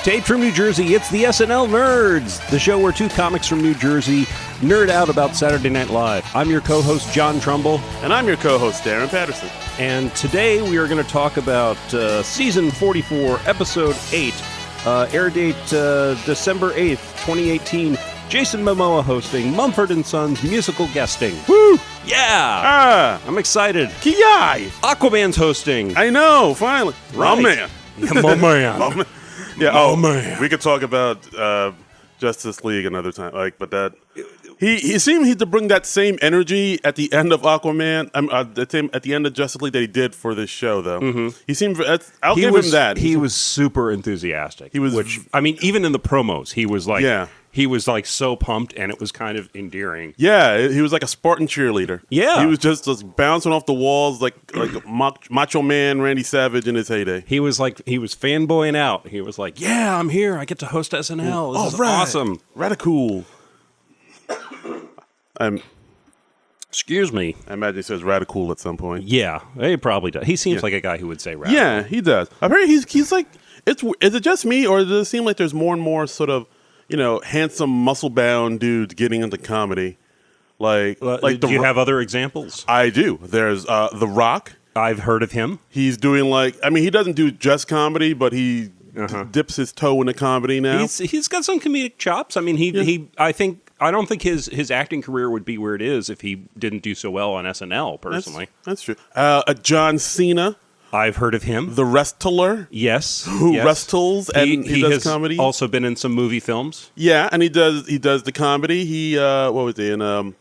Taped from New Jersey, it's the SNL Nerds, the show where two comics from New Jersey nerd out about Saturday Night Live. I'm your co-host, John Trumbull. And I'm your co-host, Darren Patterson. And today we are going to talk about Season 44, Episode 8, air date December 8th, 2018. Jason Momoa hosting, Mumford & Sons musical guesting. Woo! Yeah! I'm excited. Ki-yai! Aquaman's hosting. I know, finally. Right. My man. My man. Yeah, man. We could talk about Justice League another time. But that he seemed to bring that same energy at the end of Aquaman. At the end of Justice League that he did for this show, though. Mm-hmm. He seemed. I'll give him that. He was super enthusiastic. He was, even in the promos, he was like, yeah. He was like so pumped, and it was kind of endearing. Yeah, he was like a Spartan cheerleader. Yeah, he was just bouncing off the walls like Macho Man Randy Savage in his heyday. He was fanboying out. He was like, "Yeah, I'm here. I get to host SNL. This is awesome. Radical." Excuse me. I imagine he says radical at some point. Yeah, he probably does. He seems like a guy who would say radical. Yeah, he does. I've heard he's like. Is it just me, or does it seem like there's more and more sort of, handsome, muscle-bound dudes getting into comedy? Do you have other examples? I do. There's The Rock. I've heard of him. He's doing he doesn't do just comedy, but he dips his toe into comedy now. He's got some comedic chops. I mean, I don't think his acting career would be where it is if he didn't do so well on SNL, personally. That's true. John Cena. I've heard of him. The Wrestler. Yes. Who wrestles and he does has comedy. Also been in some movie films. Yeah, and he does the comedy. He what was he in the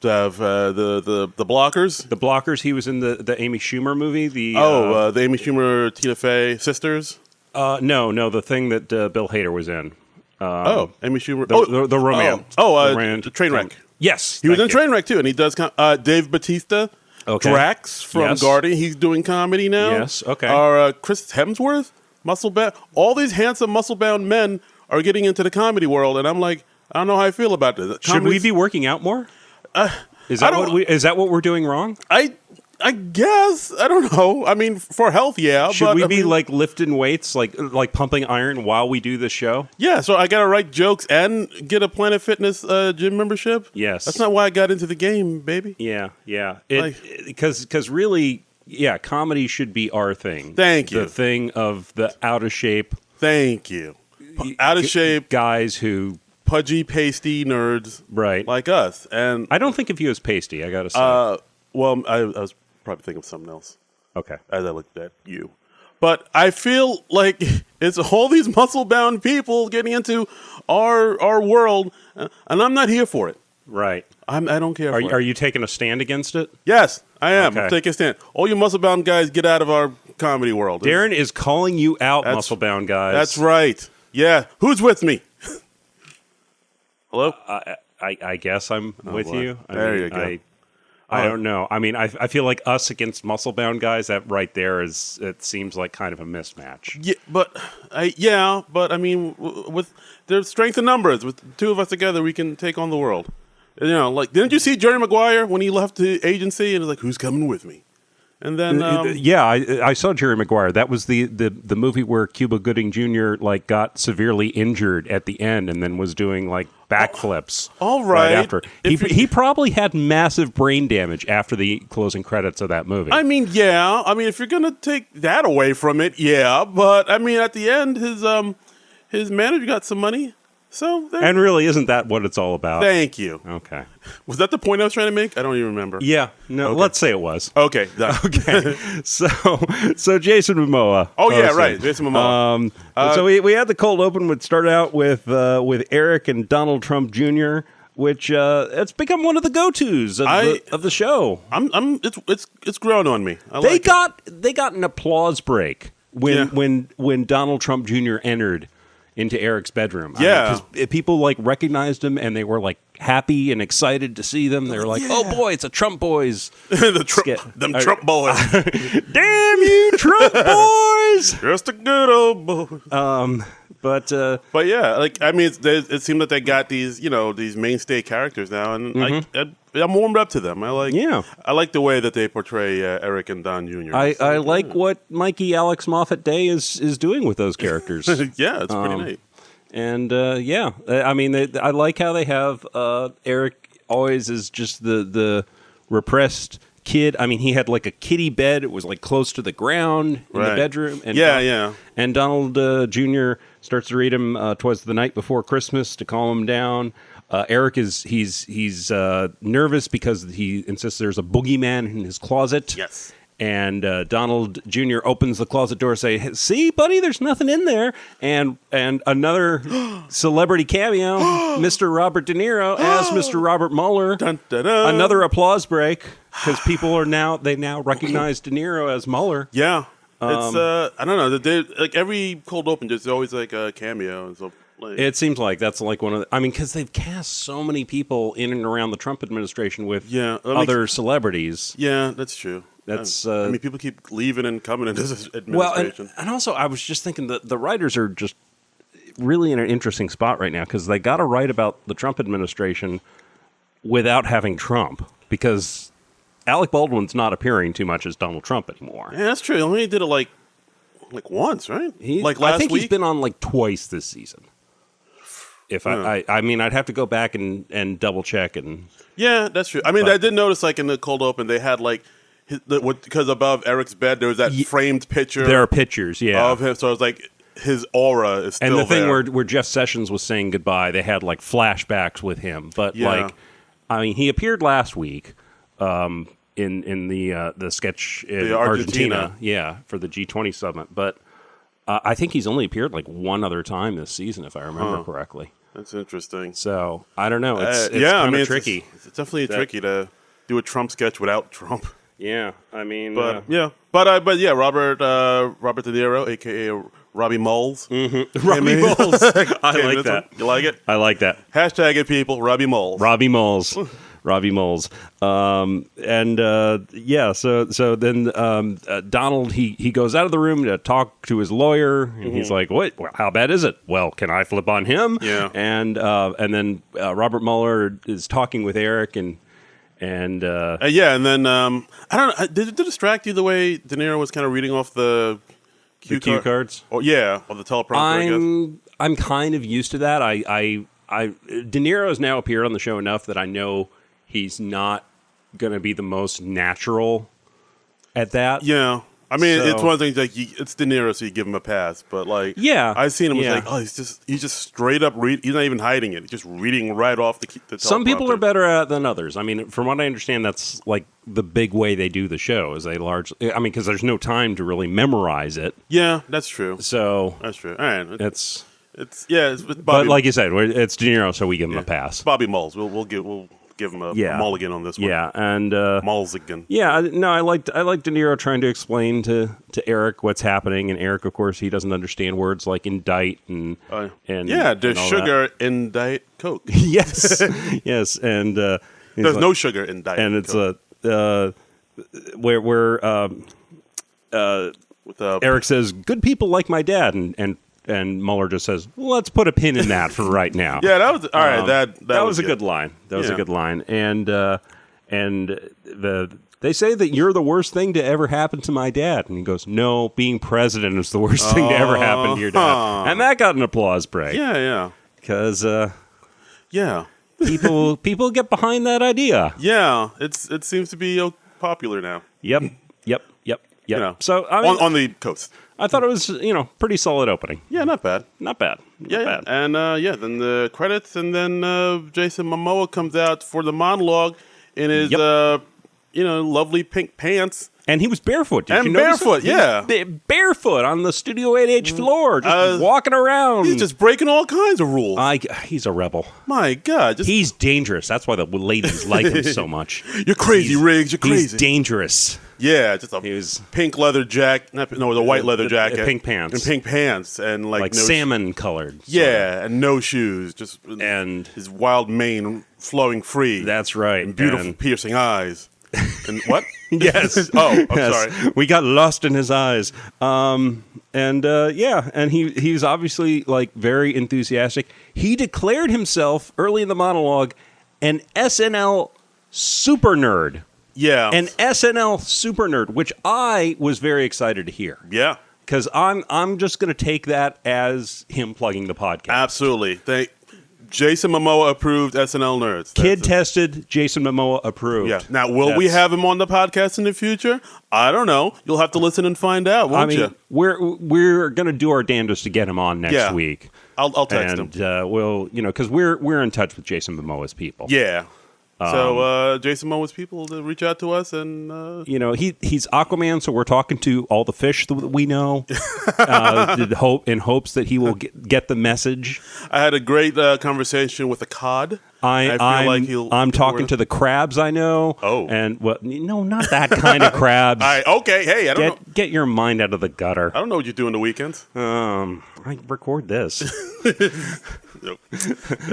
Blockers? The Blockers. He was in the Amy Schumer movie. The Amy Schumer Tina Fey sisters. No, the thing that Bill Hader was in. Amy Schumer. The romance. Trainwreck. Yes, he was in Trainwreck too, and he does. Dave Bautista. Okay. Drax from Guardian, he's doing comedy now. Yes, okay. Chris Hemsworth, muscle-bound. All these handsome, muscle-bound men are getting into the comedy world, and I'm like, I don't know how I feel about this. Should we be working out more? Is that what we're doing wrong? I guess. I don't know. I mean, for health, yeah. Should we be lifting weights, like pumping iron while we do this show? Yeah, so I got to write jokes and get a Planet Fitness gym membership? Yes. That's not why I got into the game, baby. Yeah. Because really, comedy should be our thing. Thank you. The thing of the out of shape. Thank you. Out of shape. Guys who... Pudgy, pasty nerds. Right. Like us. And I don't think of you as pasty, I got to say. Well, I was probably thinking of something else. Okay. As I looked at you. But I feel like it's all these muscle-bound people getting into our world, and I'm not here for it. Right. I don't care for it. Are you taking a stand against it? Yes, I am. Okay. Take a stand. All you muscle-bound guys, get out of our comedy world. Darren is calling you out, muscle-bound guys. That's right. Yeah. Who's with me? Hello? I guess I'm with you. You go. I don't know. I mean, I feel like us against muscle-bound guys, that right there it seems like kind of a mismatch. Yeah, but I mean, with there's strength in numbers. With the two of us together, we can take on the world. Didn't you see Jerry Maguire when he left the agency and was like, "Who's coming with me?" And then, I saw Jerry Maguire. That was the movie where Cuba Gooding Jr. got severely injured at the end, and then was doing backflips. All right. After he probably had massive brain damage after the closing credits of that movie. I mean, yeah. I mean, if you're gonna take that away from it, yeah. But I mean, at the end, his manager got some money. So and really, isn't that what it's all about? Thank you. Okay. Was that the point I was trying to make? I don't even remember. Yeah. No. Okay. Let's say it was. Okay. Done. Okay. So Jason Momoa. Oh yeah, right. Jason Momoa. So we had the cold open. Would start out with Eric and Donald Trump Jr., which it's become one of the go-tos of the show. It's grown on me. They got an applause break when Donald Trump Jr. entered into Eric's bedroom. Yeah. Because people recognized him and they were happy and excited to see them. They were like, oh boy, it's a Trump boys. Trump boys. Damn you, Trump boys. Just a good old boy. But yeah, it seemed that they got these, these mainstay characters now, and I'm warmed up to them. I like Yeah. I like the way that they portray Eric and Don Jr. I like what Mikey Alex Moffat Day is doing with those characters. Yeah, it's pretty neat. And I mean, I like how they have Eric always is just the repressed kid. I mean, he had like a kiddie bed. It was like close to the ground in the bedroom. And And Donald Jr. starts to read him "'Twas the Night Before Christmas" to calm him down. Eric he's nervous because he insists there's a boogeyman in his closet. Yes. And Donald Jr. opens the closet door, saying, "See, buddy, there's nothing in there." And another celebrity cameo, Mr. Robert De Niro as Mr. Robert Mueller. Dun, dun, dun. Another applause break because people are now recognize De Niro as Mueller. Yeah, it's I don't know. They, like every cold open, there's always like a cameo. And so like, it seems like that's like one of the, I mean, because they've cast so many people in and around the Trump administration with other celebrities. Yeah, that's true. That's I mean, people keep leaving and coming into this administration. Well, and also I was just thinking that the writers are just really in an interesting spot right now because they got to write about the Trump administration without having Trump because Alec Baldwin's not appearing too much as Donald Trump anymore. Yeah, that's true. He only did it like once, right? Like last I think week? he's been on like twice this season. If I mean, I'd have to go back and double check and. Yeah, that's true. I mean, I did notice like in the cold open they had like. Because above Eric's bed there was that framed picture. There are pictures, of him. So it was like his aura is still there. And the thing where Jeff Sessions was saying goodbye, they had like flashbacks with him. But like, I mean, he appeared last week in the sketch in Argentina, for the G20 summit. But I think he's only appeared like one other time this season, if I remember correctly. That's interesting. So I don't know. It's kind of tricky. It's definitely tricky to do a Trump sketch without Trump. Yeah, I mean, Robert De Niro, aka Robbie Moles. Mm-hmm. Robbie Moles. I like that. You like it? I like that. Hashtag it, people. Robbie Moles. Robbie Moles. Robbie Moles. So then Donald he goes out of the room to talk to his lawyer, and he's like, "What? How bad is it? Well, can I flip on him?" Yeah. And then Robert Mueller is talking with Eric and then I don't know. Did it distract you the way De Niro was kind of reading off the cue cards? Or the teleprompter. I guess. I'm kind of used to that. De Niro has now appeared on the show enough that I know he's not going to be the most natural at that. Yeah. I mean, it's one of the things like it's De Niro, so you give him a pass. But like, I've seen him like, he's just straight up read. He's not even hiding it. He's just reading right off the teleprompter. Some people are better at it than others. I mean, from what I understand, that's like the big way they do the show. Is they largely, I mean, because there's no time to really memorize it. Yeah, that's true. So that's true. All right, it's Bobby, but like you said, it's De Niro, so we give him a pass. Bobby Moles. We'll give him a mulligan on this one. Yeah, and Mulligan. Yeah, no, I like De Niro trying to explain to Eric what's happening, and Eric, of course, he doesn't understand words like indict and there's sugar in Diet Coke. Yes, yes, and there's no sugar in Diet and it's Coke. Eric says, "Good people like my dad," and Mueller just says, well, "Let's put a pin in that for right now." Yeah, that was all right. That was a good line. That was a good line. And they say that you're the worst thing to ever happen to my dad. And he goes, "No, being president is the worst thing to ever happen to your dad." And that got an applause break. Yeah. Because people get behind that idea. Yeah, it seems to be popular now. Yep. You know, so I mean, on the coast. I thought it was, pretty solid opening. Yeah, not bad. Not bad. And then the credits, and then Jason Momoa comes out for the monologue in his, lovely pink pants. And he was barefoot. Did you notice barefoot, barefoot on the Studio 8H floor, just walking around. He's just breaking all kinds of rules. He's a rebel. My God. He's dangerous. That's why the ladies like him so much. You're crazy, Riggs. You're crazy. He's dangerous. Yeah, just a pink leather jacket. The white leather jacket. Pink pants. And pink pants. And like salmon colored. Yeah, and no shoes. And his wild mane flowing free. That's right. And beautiful piercing eyes. And what? Yes. I'm sorry. We got lost in his eyes. And he's obviously like very enthusiastic. He declared himself early in the monologue an SNL super nerd. Yeah. An SNL super nerd, which I was very excited to hear. Yeah. Because I'm just going to take that as him plugging the podcast. Absolutely. Jason Momoa approved SNL nerds. Kid tested, Jason Momoa approved. Yeah. Now, will we have him on the podcast in the future? I don't know. You'll have to listen and find out, won't you? We're going to do our damnedest to get him on next week. I'll text him. And we'll, because we're in touch with Jason Momoa's people. Yeah. So Jason Momoa's people to reach out to us, and he's Aquaman, so we're talking to all the fish that we know, in hopes that he will get the message. I had a great conversation with a cod. I'm talking to the crabs I know. Oh, and no, not that kind of crabs. Okay, hey, I don't know. Get your mind out of the gutter. I don't know what you do on the weekends. I record this. Nope.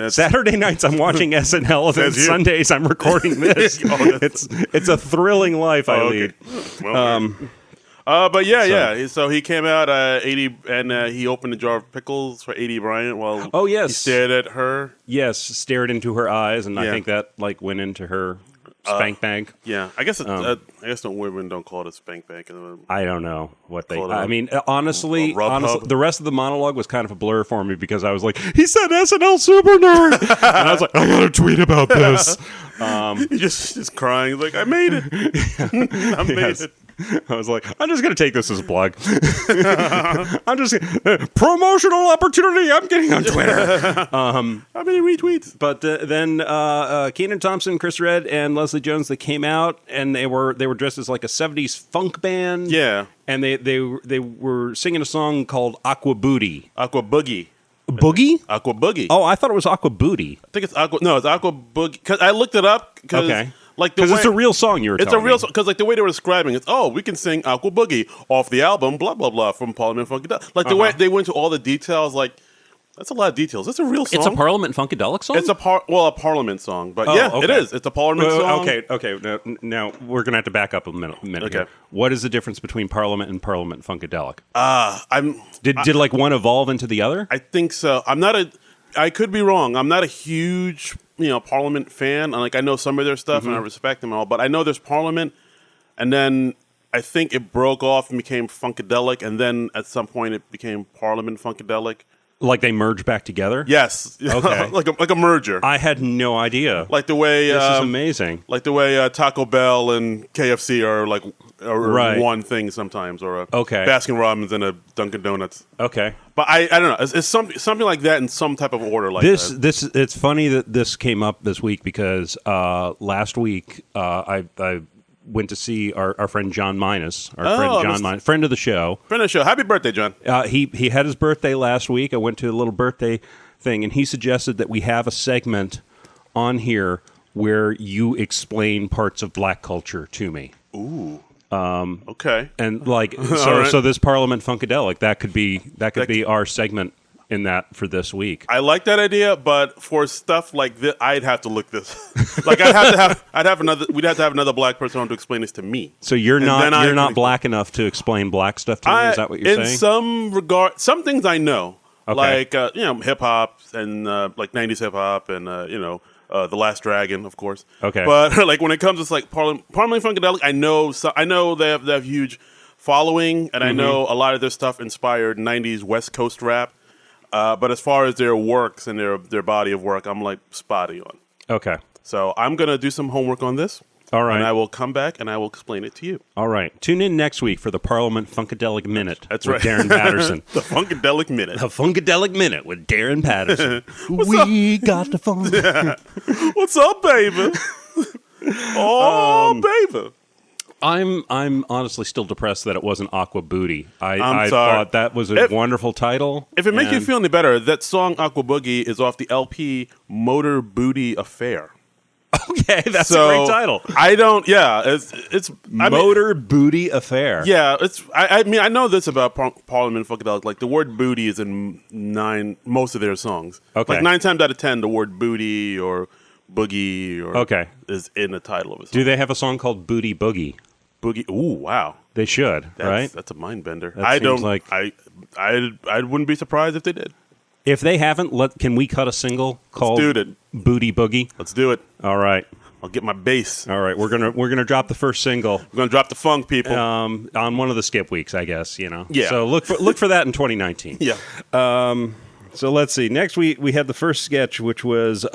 Saturday nights I'm watching SNL, and then Sundays I'm recording this. It's a thrilling life I lead. Well, but yeah. So he came out 80, and he opened a jar of pickles for 80 Bryant while he stared at her. Yes, stared into her eyes, and I think that went into her spank bank. Yeah, I guess women don't call it a spank bank. I don't know what they. I mean, honestly, the rest of the monologue was kind of a blur for me because I was like, he said SNL super nerd, and I was like, I gotta tweet about this. He's just crying, like, I made it. I made it. I was like, I'm just going to take this as a plug. I'm just promotional opportunity I'm getting on Twitter. How many retweets? But then Kenan Thompson, Chris Redd, and Leslie Jones, they came out and they were dressed as like a 70s funk band. Yeah. And they were singing a song called Aqua Booty. Aqua Boogie. Boogie? Aqua Boogie. Oh, I thought it was Aqua Booty. I think it's Aqua. No, it's Aqua Boogie. Because I looked it up. Okay. Because it's a real song you were telling me. It's a real song. Because the way they were describing it, we can sing Aqua Boogie off the album, blah, blah, blah, from Parliament Funkadelic. Like, the way they went to all the details, like, that's a lot of details. That's a real song. It's a Parliament Funkadelic song? It's a Parliament song. But it is. It's a Parliament song. Okay. Now, we're going to have to back up a minute here. What is the difference between Parliament and Parliament Funkadelic? Did like one evolve into the other? I think so. I could be wrong. I'm not a huge Parliament fan. Like, I know some of their stuff and I respect them all, but I know there's Parliament, and then I think it broke off and became Funkadelic, and then at some point it became Parliament Funkadelic. Like they merged back together? Yes. Okay. like a merger. I had no idea. Like the way this is amazing. Like the way Taco Bell and KFC are one thing sometimes, or Baskin Robbins and a Dunkin' Donuts. Okay. But I don't know. It's something like that in some type of order like that. It's funny that this came up this week because last week I went to see our friend John Minus, friend of the show. Friend of the show. Happy birthday, John. He had his birthday last week. I went to a little birthday thing, and he suggested that we have a segment on here where you explain parts of black culture to me. Ooh. Okay. And so this Parliament Funkadelic, that could be our segment in that for this week. I like that idea, but for stuff like this, I'd have to look this. Like we'd have to have another black person on to explain this to me. So you're not black enough to explain black stuff to me. Is that what you're saying? In some regard, some things I know, like hip hop and like 90s hip hop and The Last Dragon, of course. Okay. But like when it comes to like Parliament Funkadelic, I know they have huge following, and I know a lot of their stuff inspired 90s West Coast rap. But as far as their works and their body of work, I'm like spotty on. Okay. So I'm going to do some homework on this. All right. And I will come back and I will explain it to you. All right. Tune in next week for the Parliament Funkadelic Minute. That's with right. Darren Patterson. The Funkadelic Minute. The Funkadelic Minute with Darren Patterson. Got the funk. Yeah. What's up, baby? Baby. I'm honestly still depressed that it wasn't Aqua Booty. I sorry. thought that was a wonderful title. If it makes you feel any better, that song Aqua Boogie is off the LP Motor Booty Affair. Okay, that's a great title. It's Motor Booty Affair. Yeah, I know this about Parliament Funkadelic. Like the word booty is in most of their songs. Okay. Like 9 times out of 10, the word booty or boogie is in the title of a song. Do they have a song called Booty Boogie? Boogie. Ooh, wow. They should, right? That's a mind bender. I wouldn't be surprised if they did. If they haven't, can we cut a single called Booty Boogie? Let's do it. All right. I'll get my bass. All right, we're gonna drop the first single. We're gonna drop the funk, people. On one of the skip weeks, I guess. Yeah. So look for that in 2019. Yeah. So let's see. Next we had the first sketch, which was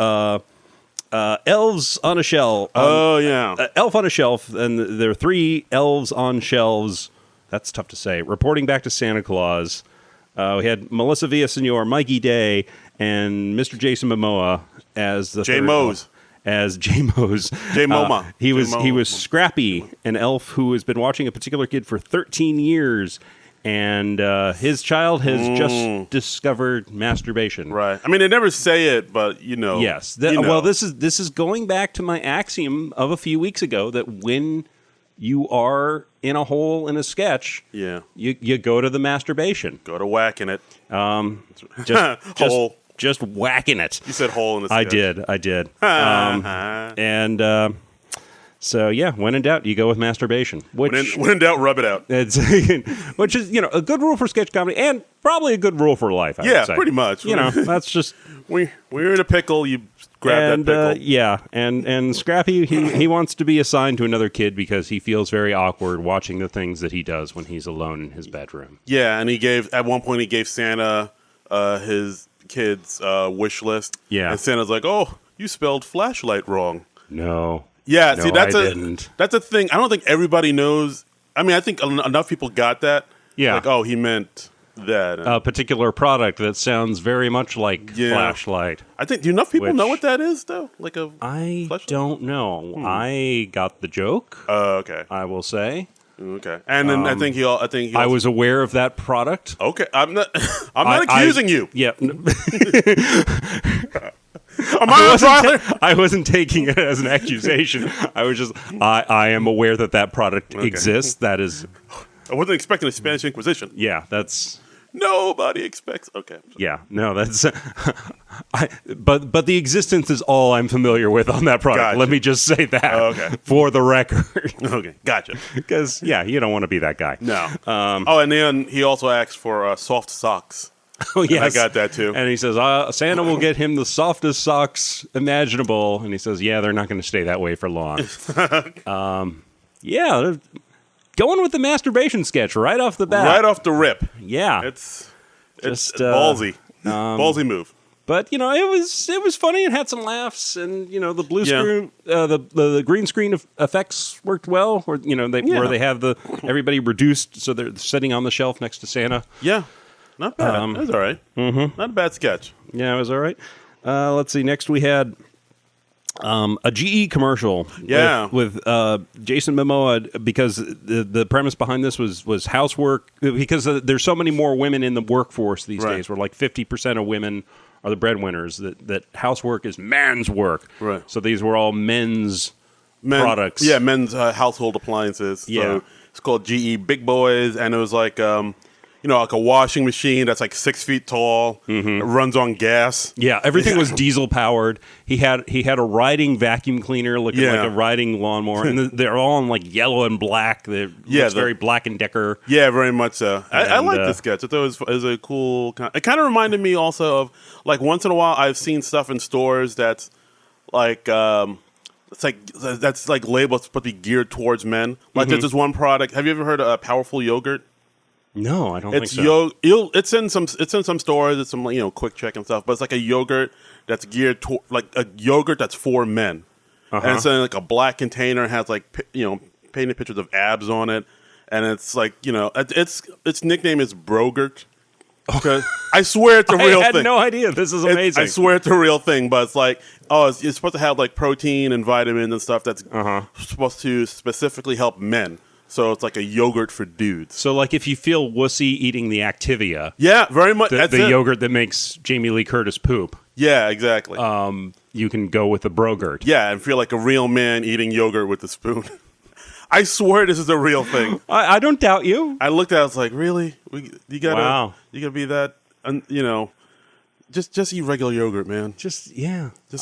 elves on a shelf. Elf on a shelf, and there are 3 elves on shelves. That's tough to say. Reporting back to Santa Claus. We had Melissa Villaseñor, Mikey Day, and Mr. Jason Momoa as the J-Mose. As J-Mose. J-Moma. He was Scrappy, an elf who has been watching a particular kid for 13 years, and his child has just discovered masturbation. Right. I mean, they never say it, but Yes. Well, this is going back to my axiom of a few weeks ago that when you are in a hole in a sketch, you go to the masturbation. Go to whacking it. Just whacking it. You said hole in the sketch. I did. So yeah, when in doubt, you go with masturbation. When in doubt, rub it out. Which is a good rule for sketch comedy and probably a good rule for life. I would say. Pretty much. That's just when you're in a pickle, you grab that pickle. And Scrappy, he wants to be assigned to another kid because he feels very awkward watching the things that he does when he's alone in his bedroom. Yeah, and at one point he gave Santa his kid's wish list. Yeah, and Santa's like, "Oh, you spelled flashlight wrong." No. Yeah, no, see, that's a thing. I don't think everybody knows. I mean, I think enough people got that. Yeah, like, oh, he meant that. A particular product that sounds very much like flashlight. I think. Do enough people know what that is, though? Like I flashlight? don't know. I got the joke. Okay. I will say. Okay, and then I think he. I was aware of that product. Okay, I'm not. I'm not accusing you. Yeah. I wasn't taking it as an accusation. I was just. I am aware that product exists. That is. I wasn't expecting a Spanish Inquisition. Yeah, that's. Nobody expects. Okay. Yeah, no, that's. But the existence is all I'm familiar with on that product. Gotcha. Let me just say that. Okay. For the record. Okay, gotcha. Because you don't want to be that guy. No. And then he also asked for soft socks. Oh yes, I got that too. And he says Santa will get him the softest socks imaginable. And he says, yeah, they're not going to stay that way for long. Yeah. Going with the masturbation sketch right off the bat. Right off the rip. Yeah. It's ballsy. Ballsy move. But it was funny and had some laughs, and the blue screen, the green screen effects worked well. Where they have everybody reduced, so they're sitting on the shelf next to Santa. Yeah, not bad. It was all right. Mm-hmm. Not a bad sketch. Yeah, it was all right. Let's see. Next we had a GE commercial. Yeah. with Jason Momoa, because the premise behind this was housework, because there's so many more women in the workforce these days, where like 50% of women are the breadwinners, that housework is man's work. Right. So these were all men's products. Yeah, men's household appliances. So yeah. It's called GE Big Boys, and it was like like a washing machine that's like 6 feet tall. Mm-hmm. It runs on gas. Yeah, everything was diesel powered. He had a riding vacuum cleaner looking like a riding lawnmower, and they're all in like yellow and black. They're very Black and Decker. Yeah, very much so. I like this sketch. I thought it was a cool. It kind of reminded me also of like once in a while I've seen stuff in stores that's like. That's like labeled supposed to be geared towards men. Like there's this one product. Have you ever heard of Powerful Yogurt? No, I don't think so. It's in some stores. It's some Quick Check and stuff. But it's like a yogurt that's geared to like a yogurt that's for men. Uh-huh. And it's in like a black container. It has like painted pictures of abs on it, and it's like its nickname is Brogurt. Okay, I swear it's a real thing. I had no idea. This is amazing. I swear it's a real thing, but it's like it's supposed to have like protein and vitamins and stuff that's supposed to specifically help men. So it's like a yogurt for dudes. So like if you feel wussy eating the Activia. Yeah, very much. The yogurt that makes Jamie Lee Curtis poop. Yeah, exactly. You can go with the Brogurt. Yeah, and feel like a real man eating yogurt with a spoon. I swear this is a real thing. I don't doubt you. I looked at it, I was like, really? You gotta be that, Just eat regular yogurt, man.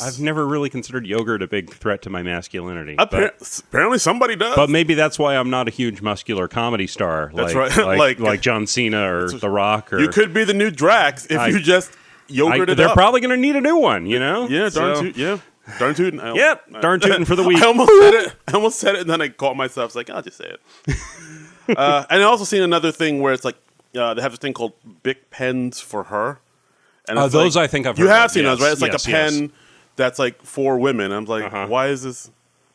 I've never really considered yogurt a big threat to my masculinity. Apparently somebody does. But maybe that's why I'm not a huge muscular comedy star. That's right. like John Cena or The Rock. Or, you could be the new Drax if you just yogurt it They're up. probably going to need a new one, Yeah, darn too. Yeah. Darn tootin'. Yep, darn tootin' for the week. I almost said it, and then I caught myself. It's like, I'll just say it. And I also seen another thing where it's like they have this thing called Bic pens for her. And it's those like, I think I've heard you have of. seen Yes, those, right? It's like yes, a pen that's like for women. I'm like, why is this?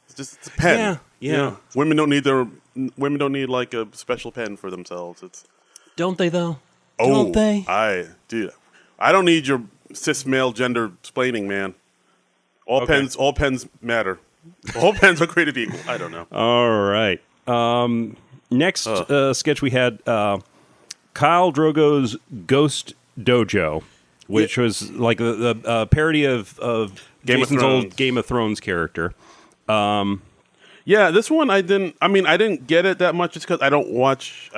It's a pen. Yeah. You know, women don't need like a special pen for themselves. It's Don't they though? Don't they? I don't need your cis male gender explaining, man. All pens matter. All pens are created equal. I don't know. All right. Next sketch we had Kyle Drogo's Ghost Dojo, which was like the parody of Jason's old Game of Thrones character. Yeah, this one I didn't get it that much just because I don't watch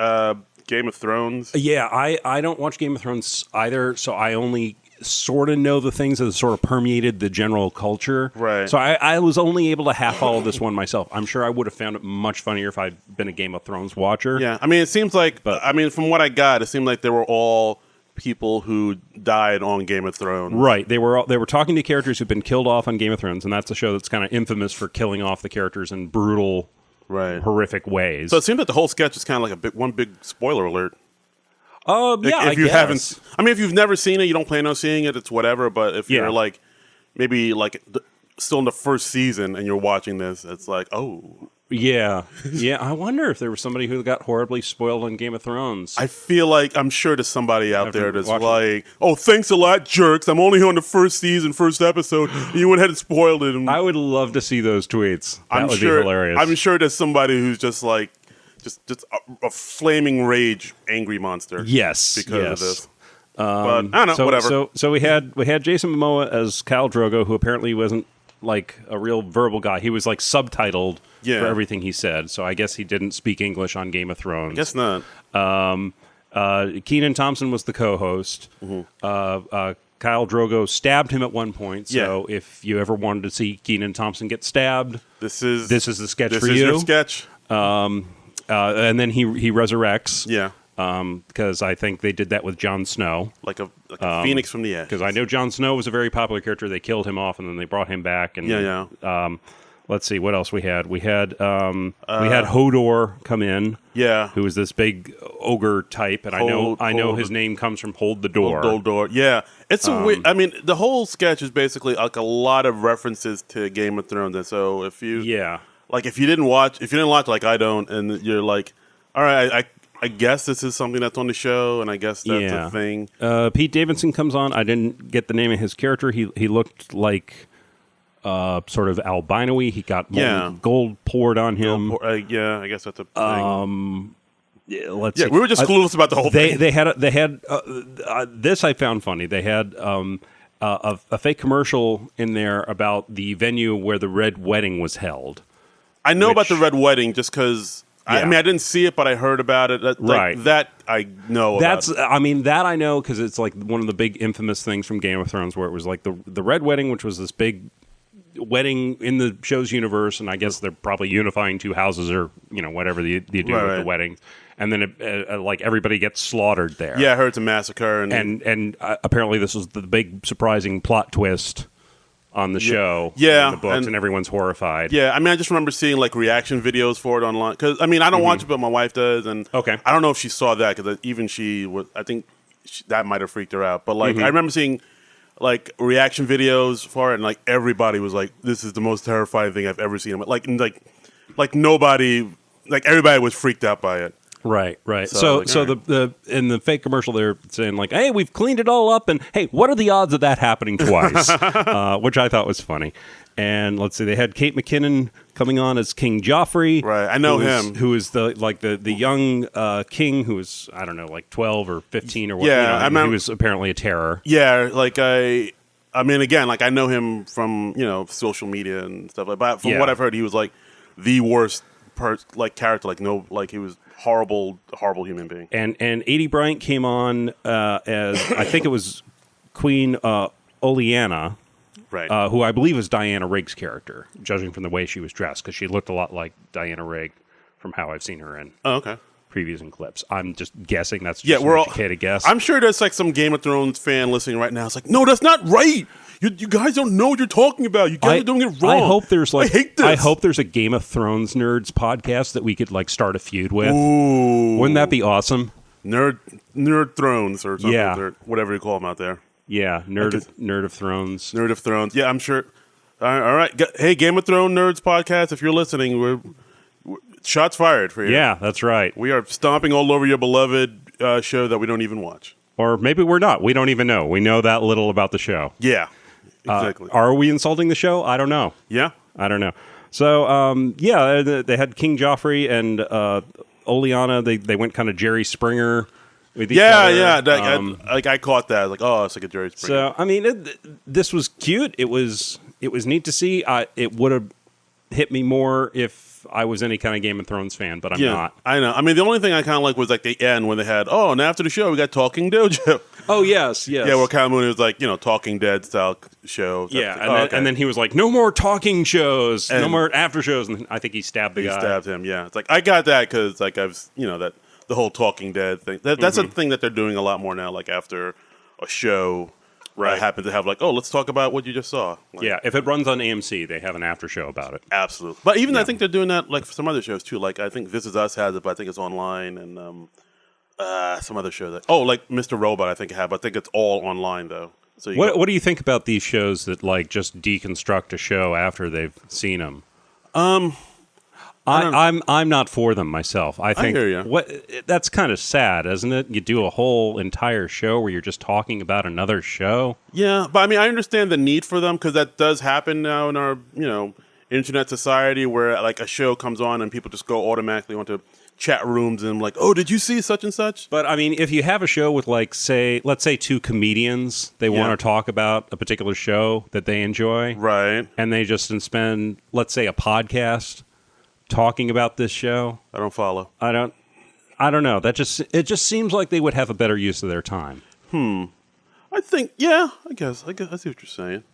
Game of Thrones. Yeah, I don't watch Game of Thrones either, so I only sort of know the things that sort of permeated the general culture. Right. So I was only able to half follow this one myself. I'm sure I would have found it much funnier if I'd been a Game of Thrones watcher. Yeah, I mean, it seems like, from what I got, it seemed like they were all people who died on Game of Thrones. Right. They were talking to characters who've been killed off on Game of Thrones, and that's a show that's kind of infamous for killing off the characters in brutal, horrific ways. So it seems like the whole sketch is kind of like one big spoiler alert. Yeah, if you haven't, if you've never seen it, you don't plan on seeing it, it's whatever. But if you're like, maybe like still in the first season and you're watching this, it's like, oh. Yeah. I wonder if there was somebody who got horribly spoiled on Game of Thrones. I feel like I'm sure there's somebody out there that's like, oh, thanks a lot, jerks. I'm only on the first season, first episode. And you went ahead and spoiled it. I would love to see those tweets. That would be hilarious. I'm sure there's somebody who's just like, just a flaming rage, angry monster. Yes, because of this. But I don't know, whatever. So we had Jason Momoa as Khal Drogo, who apparently wasn't like a real verbal guy. He was like subtitled for everything he said. So I guess he didn't speak English on Game of Thrones. I guess not. Kenan Thompson was the co-host. Mm-hmm. Khal Drogo stabbed him at one point. So if you ever wanted to see Kenan Thompson get stabbed, this is the sketch for you. This is your sketch. And then he resurrects. Yeah. Because I think they did that with Jon Snow. Like a phoenix from the ashes. Because I know Jon Snow was a very popular character. They killed him off, and then they brought him back. And let's see what else we had. We had Hodor come in. Yeah. Who was this big ogre type, and I know his name comes from Hold the Door. Hold the Door. Yeah. It's a weird, the whole sketch is basically like a lot of references to Game of Thrones, and so if you if you didn't watch like I don't, and you're like, all right, I guess this is something that's on the show, and I guess that's a thing. Pete Davidson comes on. I didn't get the name of his character. He looked like sort of albino-y. He got gold poured on him. I guess that's a thing. Let's see. We were just clueless about the whole thing. They had this I found funny. They had a fake commercial in there about the venue where the Red Wedding was held. I know about the Red Wedding just because. I didn't see it, but I heard about it. That I know about. That I know because it's like one of the big infamous things from Game of Thrones where it was like the Red Wedding, which was this big wedding in the show's universe, and I guess they're probably unifying two houses or whatever you do with the wedding. And then like everybody gets slaughtered there. Yeah, I heard it's a massacre. And apparently this was the big surprising plot twist on the show, in the books, and everyone's horrified. Yeah, I just remember seeing like reaction videos for it online. Because I don't watch it, but my wife does, and I don't know if she saw that because even she was. I think that might have freaked her out. But like, I remember seeing like reaction videos for it, and like everybody was like, "This is the most terrifying thing I've ever seen." Like nobody, like everybody was freaked out by it. Right. So the in the fake commercial they're saying like, "Hey, we've cleaned it all up," and hey, what are the odds of that happening twice? Which I thought was funny. And let's see, they had Kate McKinnon coming on as King Joffrey. Right, I know him. Who is the young king who was like 12 or 15 or what? Yeah, he was apparently a terror. Yeah, like again, like I know him from social media and stuff like that. But from what I've heard, he was like the worst character. He was horrible human being. And Aidy Bryant came on as I think it was Queen Oleana, right? Who I believe is Diana Rigg's character, judging from the way she was dressed, because she looked a lot like Diana Rigg from how I've seen her in. Oh, okay. previews and clips. I'm just guessing. That's just Yeah, we're all okay to guess. I'm sure there's like some Game of Thrones fan listening right now. It's like, no, that's not right. You guys don't know what you're talking about. You guys are doing it wrong. I hope there's I hate this. I hope there's a Game of Thrones nerds podcast that we could like start a feud with. Ooh. Wouldn't that be awesome? Nerd Thrones or something, Yeah. or whatever you call them out there. Yeah, Nerd of Thrones. Nerd of Thrones. Yeah, I'm sure. All right. Hey, Game of Thrones Nerds podcast, if you're listening, we're shots fired for you. Yeah, that's right. We are stomping all over your beloved show that we don't even watch. Or maybe we're not. We don't even know. We know that little about the show. Yeah, exactly. Are we insulting the show? I don't know. Yeah? I don't know. So, they had King Joffrey and Oleana. They went kind of Jerry Springer with each other. Yeah. I caught that. Like, oh, it's like a Jerry Springer. So, I mean, this was cute. It was neat to see. It would have hit me more if I was any kind of Game of Thrones fan, but I'm not. I know. I mean, the only thing I kind of like was like the end when they had, and after the show, we got Talking Dojo. Oh, yes. Yeah, where Kyle Mooney was like, Talking Dead style show. Yeah, and then he was like, no more talking shows, no more after shows, and I think he stabbed the guy. He stabbed him, yeah. It's like, I got that because, like, that the whole Talking Dead thing. That's a thing that they're doing a lot more now, like, after a show happen to have, like, let's talk about what you just saw. Like, yeah, if it runs on AMC, they have an after show about it. Absolutely. But even I think they're doing that, like, for some other shows, too. Like, I think This Is Us has it, but I think it's online, and some other show that... Oh, like Mr. Robot, I think it had, but I think it's all online, though. So what do you think about these shows that, like, just deconstruct a show after they've seen them? I'm not for them myself. I think hear you. That's kind of sad, isn't it? You do a whole entire show where you're just talking about another show. Yeah, but I mean, I understand the need for them because that does happen now in our, internet society where like a show comes on and people just go automatically onto chat rooms and like, did you see such and such? But I mean, if you have a show with like, let's say two comedians, they want to talk about a particular show that they enjoy, right? And they just spend, let's say, a podcast talking about this show. I don't follow. I don't know. It just seems like they would have a better use of their time. I think, I guess I see what you're saying,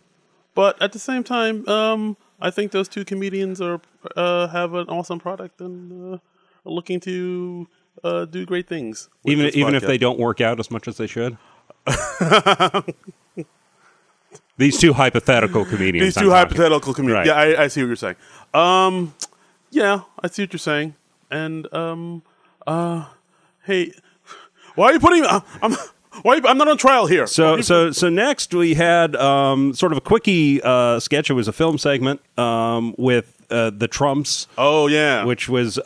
but at the same time, I think those two comedians have an awesome product and are looking to do great things. Even if they don't work out as much as they should. These two hypothetical comedians. Right. Yeah, I see what you're saying. Yeah, I see what you're saying. And hey, why are you putting? I'm not on trial here. So next we had sort of a quickie sketch. It was a film segment with the Trumps. Oh yeah, which was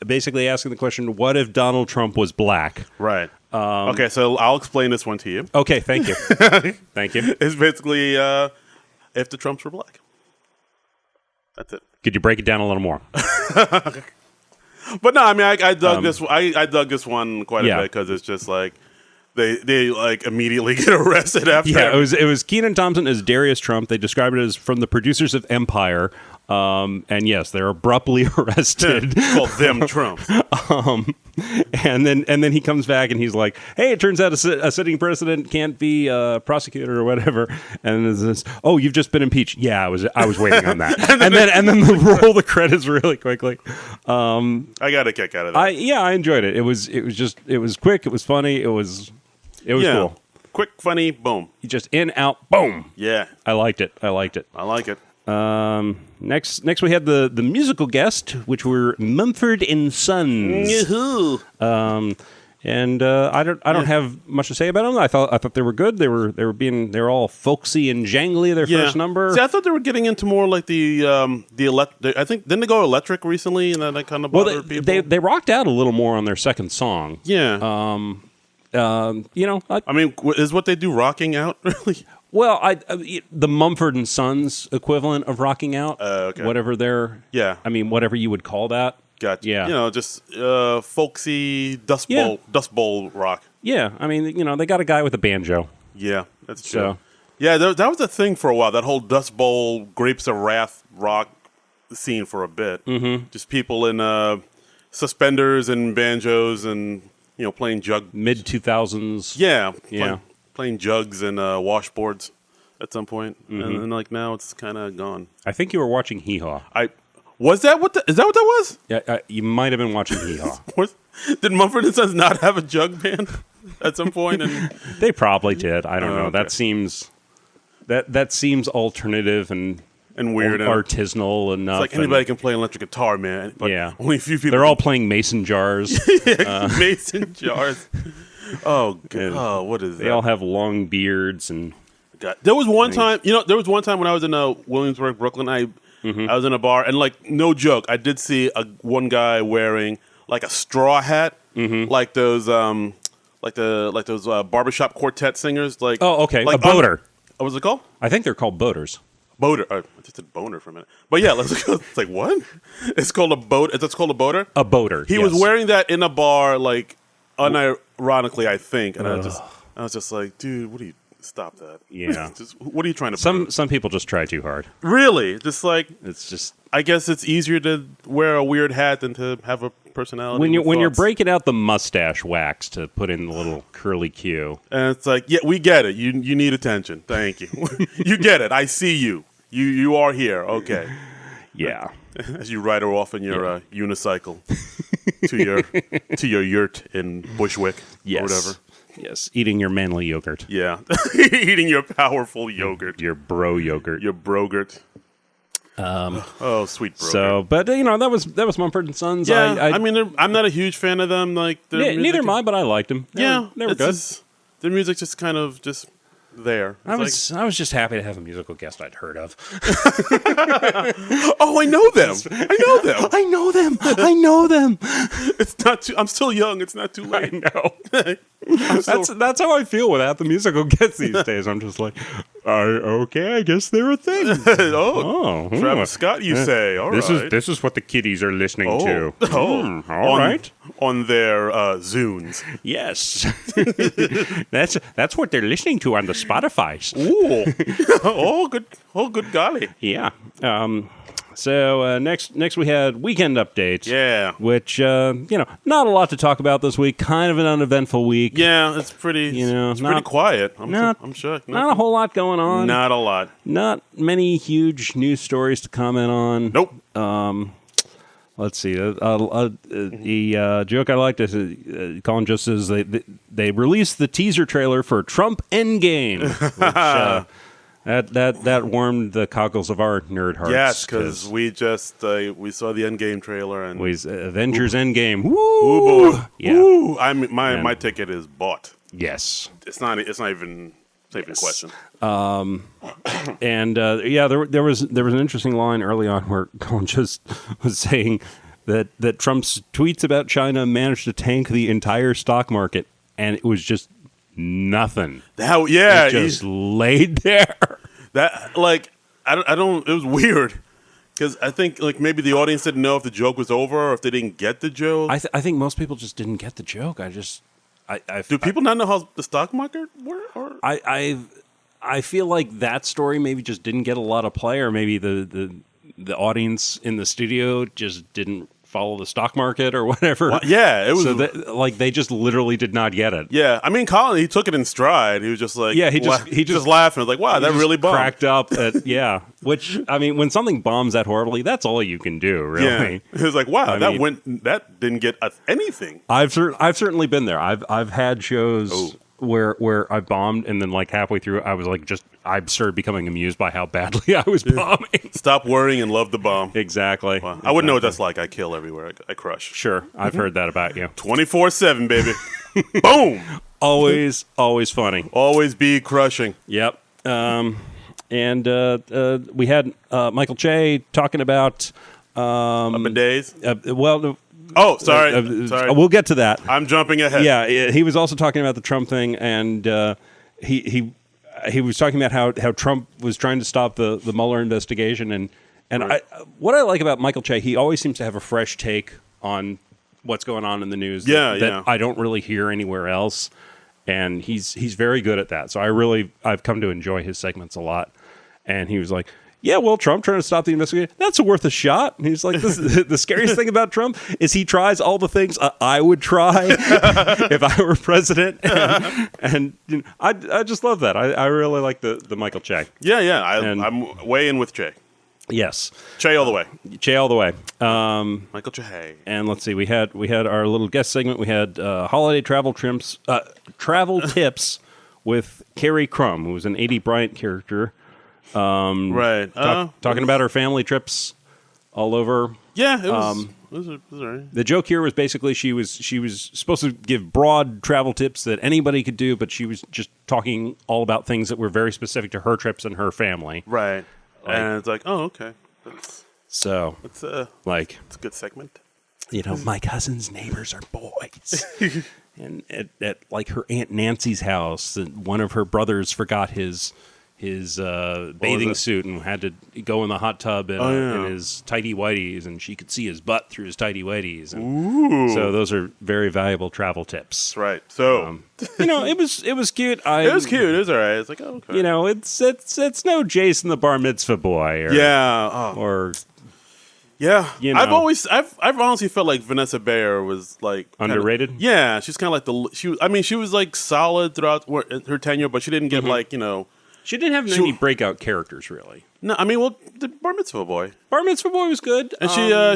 basically asking the question: what if Donald Trump was black? Right. Okay, so I'll explain this one to you. Okay, thank you. Thank you. It's basically if the Trumps were black. That's it. Could you break it down a little more? But no, I mean, I dug this. I dug this one quite a bit because it's just like they like immediately get arrested after. Yeah, it was Kenan Thompson as Darius Trump. They described it as from the producers of Empire. And yes, they're abruptly arrested. Called them Trump. And then he comes back and he's like, "Hey, it turns out a sitting president can't be prosecuted or whatever." And it's this, "Oh, you've just been impeached." Yeah, I was waiting on that. and then they roll the credits really quickly. I got a kick out of that. I enjoyed it. It was quick. It was funny. It was cool. Quick, funny, boom. Just in, out, boom. Yeah, I liked it. I like it. Next we had the musical guest, which were Mumford and Sons. Yoo-hoo. And I don't have much to say about them. I thought they were good. They were all folksy and jangly. Their first number. See, I thought they were getting into more like the I think didn't they go electric recently, and that kind of bothered people. They rocked out a little more on their second song. Yeah. I mean, is what they do rocking out really? Well, the Mumford and Sons equivalent of rocking out. Okay. Whatever whatever you would call that. Gotcha. Yeah. Just folksy Dust Bowl rock. Yeah, I mean, they got a guy with a banjo. Yeah, that's true. So, yeah, that was a thing for a while. That whole Dust Bowl, Grapes of Wrath rock scene for a bit. Mm-hmm. Just people in suspenders and banjos and playing jug. Mid-2000s. Yeah. Playing jugs and washboards at some point. Mm-hmm. And like now it's kind of gone. I think you were watching Hee Haw. Was that is that what that was? Yeah, you might have been watching Hee Haw. Did Mumford and Sons not have a jug band at some point? And They probably did. I don't know. okay. That seems alternative and weird, artisanal enough. It's like anybody can play an electric guitar, man. But yeah, only a few people. They're all playing mason jars. mason jars. Oh, God. Oh, what is that? They all have long beards and. God. There was one time, there was one time when I was in Williamsburg, Brooklyn. I was in a bar, and like, no joke, I did see one guy wearing like a straw hat, like those barbershop quartet singers. Like, oh, okay, like a boater. What was it called? I think they're called boaters. Boater. I just did boner for a minute, but yeah, it's like what? It's called a boat. It's called a boater. A boater. He was wearing that in a bar, like unironically, I think, and I was just like, dude, what are you? Stop that. Yeah. What are you trying to prove? Some people just try too hard. Really? Just like it's just I guess it's easier to wear a weird hat than to have a personality. When you're breaking out the mustache wax to put in the little curly Q. And it's like, yeah, we get it. You need attention. Thank you. You get it. I see you. You are here. Okay. Yeah. As you ride her off in your unicycle to your yurt in Bushwick or whatever. Yes, eating your manly yogurt. Yeah, eating your powerful yogurt. Your bro yogurt. Your brogurt. Oh, sweet brogurt. So, but that was Mumford and Sons. Yeah, I mean, I'm not a huge fan of them. Like, neither am I, but I liked them. They were good. Their music just kind of just there. I was just happy to have a musical guest I'd heard of. Oh, I know them. I know them. It's not too. I'm still young. It's not too late. I know. That's how I feel without the musical guests these days. I'm just like, okay, I guess they're a thing. Travis Scott, you say? All right. This is what the kiddies are listening to. All right. On their Zunes. Yes, that's what they're listening to on the Spotify. Ooh, good golly. Yeah. So next we had Weekend Update. Yeah. Which not a lot to talk about this week. Kind of an uneventful week. Yeah, it's pretty. Pretty quiet. I'm sure. Not a whole lot going on. Not a lot. Not many huge news stories to comment on. Nope. Let's see. The joke I liked is Colin just says they released the teaser trailer for Trump Endgame, which that warmed the cockles of our nerd hearts. Yes, because we just we saw the Endgame trailer and Avengers Endgame. Woo! Ooh, boy. Yeah. Woo! My ticket is bought. Yes. It's not even a question. And there was an interesting line early on where Colin just was saying that Trump's tweets about China managed to tank the entire stock market, and it was just nothing. It just laid there. That I don't. It was weird because I think maybe the audience didn't know if the joke was over or if they didn't get the joke. I think most people just didn't get the joke. Do people not know how the stock market works? I feel like that story maybe just didn't get a lot of play, or maybe the audience in the studio just didn't follow the stock market or whatever. Well, yeah, it was so they just literally did not get it. Yeah, I mean, Colin, he took it in stride. He was just like, he just laughing. Like, wow, that really bombed. Cracked up at Which I mean, when something bombs that horribly, that's all you can do, really. Yeah. It was like, wow, that didn't get us anything. I've certainly been there. I've had shows where I bombed, and then halfway through, I was I started becoming amused by how badly I was bombing. Stop worrying and love the bomb. Exactly. Wow. I wouldn't know what that's like. I kill everywhere. I crush. Sure, I've heard that about you. 24/7, baby. Boom. Always funny. Always be crushing. Yep. And we had Michael Che talking about Up in days. Oh, sorry. Sorry. We'll get to that. I'm jumping ahead. Yeah, he was also talking about the Trump thing, and he was talking about how Trump was trying to stop the Mueller investigation, and right. What I like about Michael Che, he always seems to have a fresh take on what's going on in the news that I don't really hear anywhere else, and he's very good at that. So I've come to enjoy his segments a lot. And he was like, yeah, well, Trump trying to stop the investigation, that's worth a shot. And he's like, the scariest thing about Trump is he tries all the things I would try if I were president. And I just love that. I really like the Michael Che. Yeah. I'm way in with Che. Yes. Che all the way. Che all the way. Michael Che. And let's see, we had our little guest segment. We had holiday travel tips with Carrie Crum, who was an A.D. Bryant character. Right. Talking about her family trips all over. Yeah, it was all right. The joke here was basically she was supposed to give broad travel tips that anybody could do, but she was just talking all about things that were very specific to her trips and her family. Right. And it's like, oh, okay. It's a good segment. My cousin's neighbors are boys. And at like her Aunt Nancy's house, one of her brothers forgot his bathing suit and had to go in the hot tub in his tighty whities, and she could see his butt through his tighty whities. And so those are very valuable travel tips. That's right. So it was cute. it was cute. It was all right. It's like, oh, okay. It's no Jason the Bar Mitzvah boy. I've honestly felt like Vanessa Bayer was like underrated. Yeah, she's kind of like she was like solid throughout her tenure, but she didn't get She didn't have any breakout characters, really. No, the Bar Mitzvah Boy. Bar Mitzvah Boy was good. And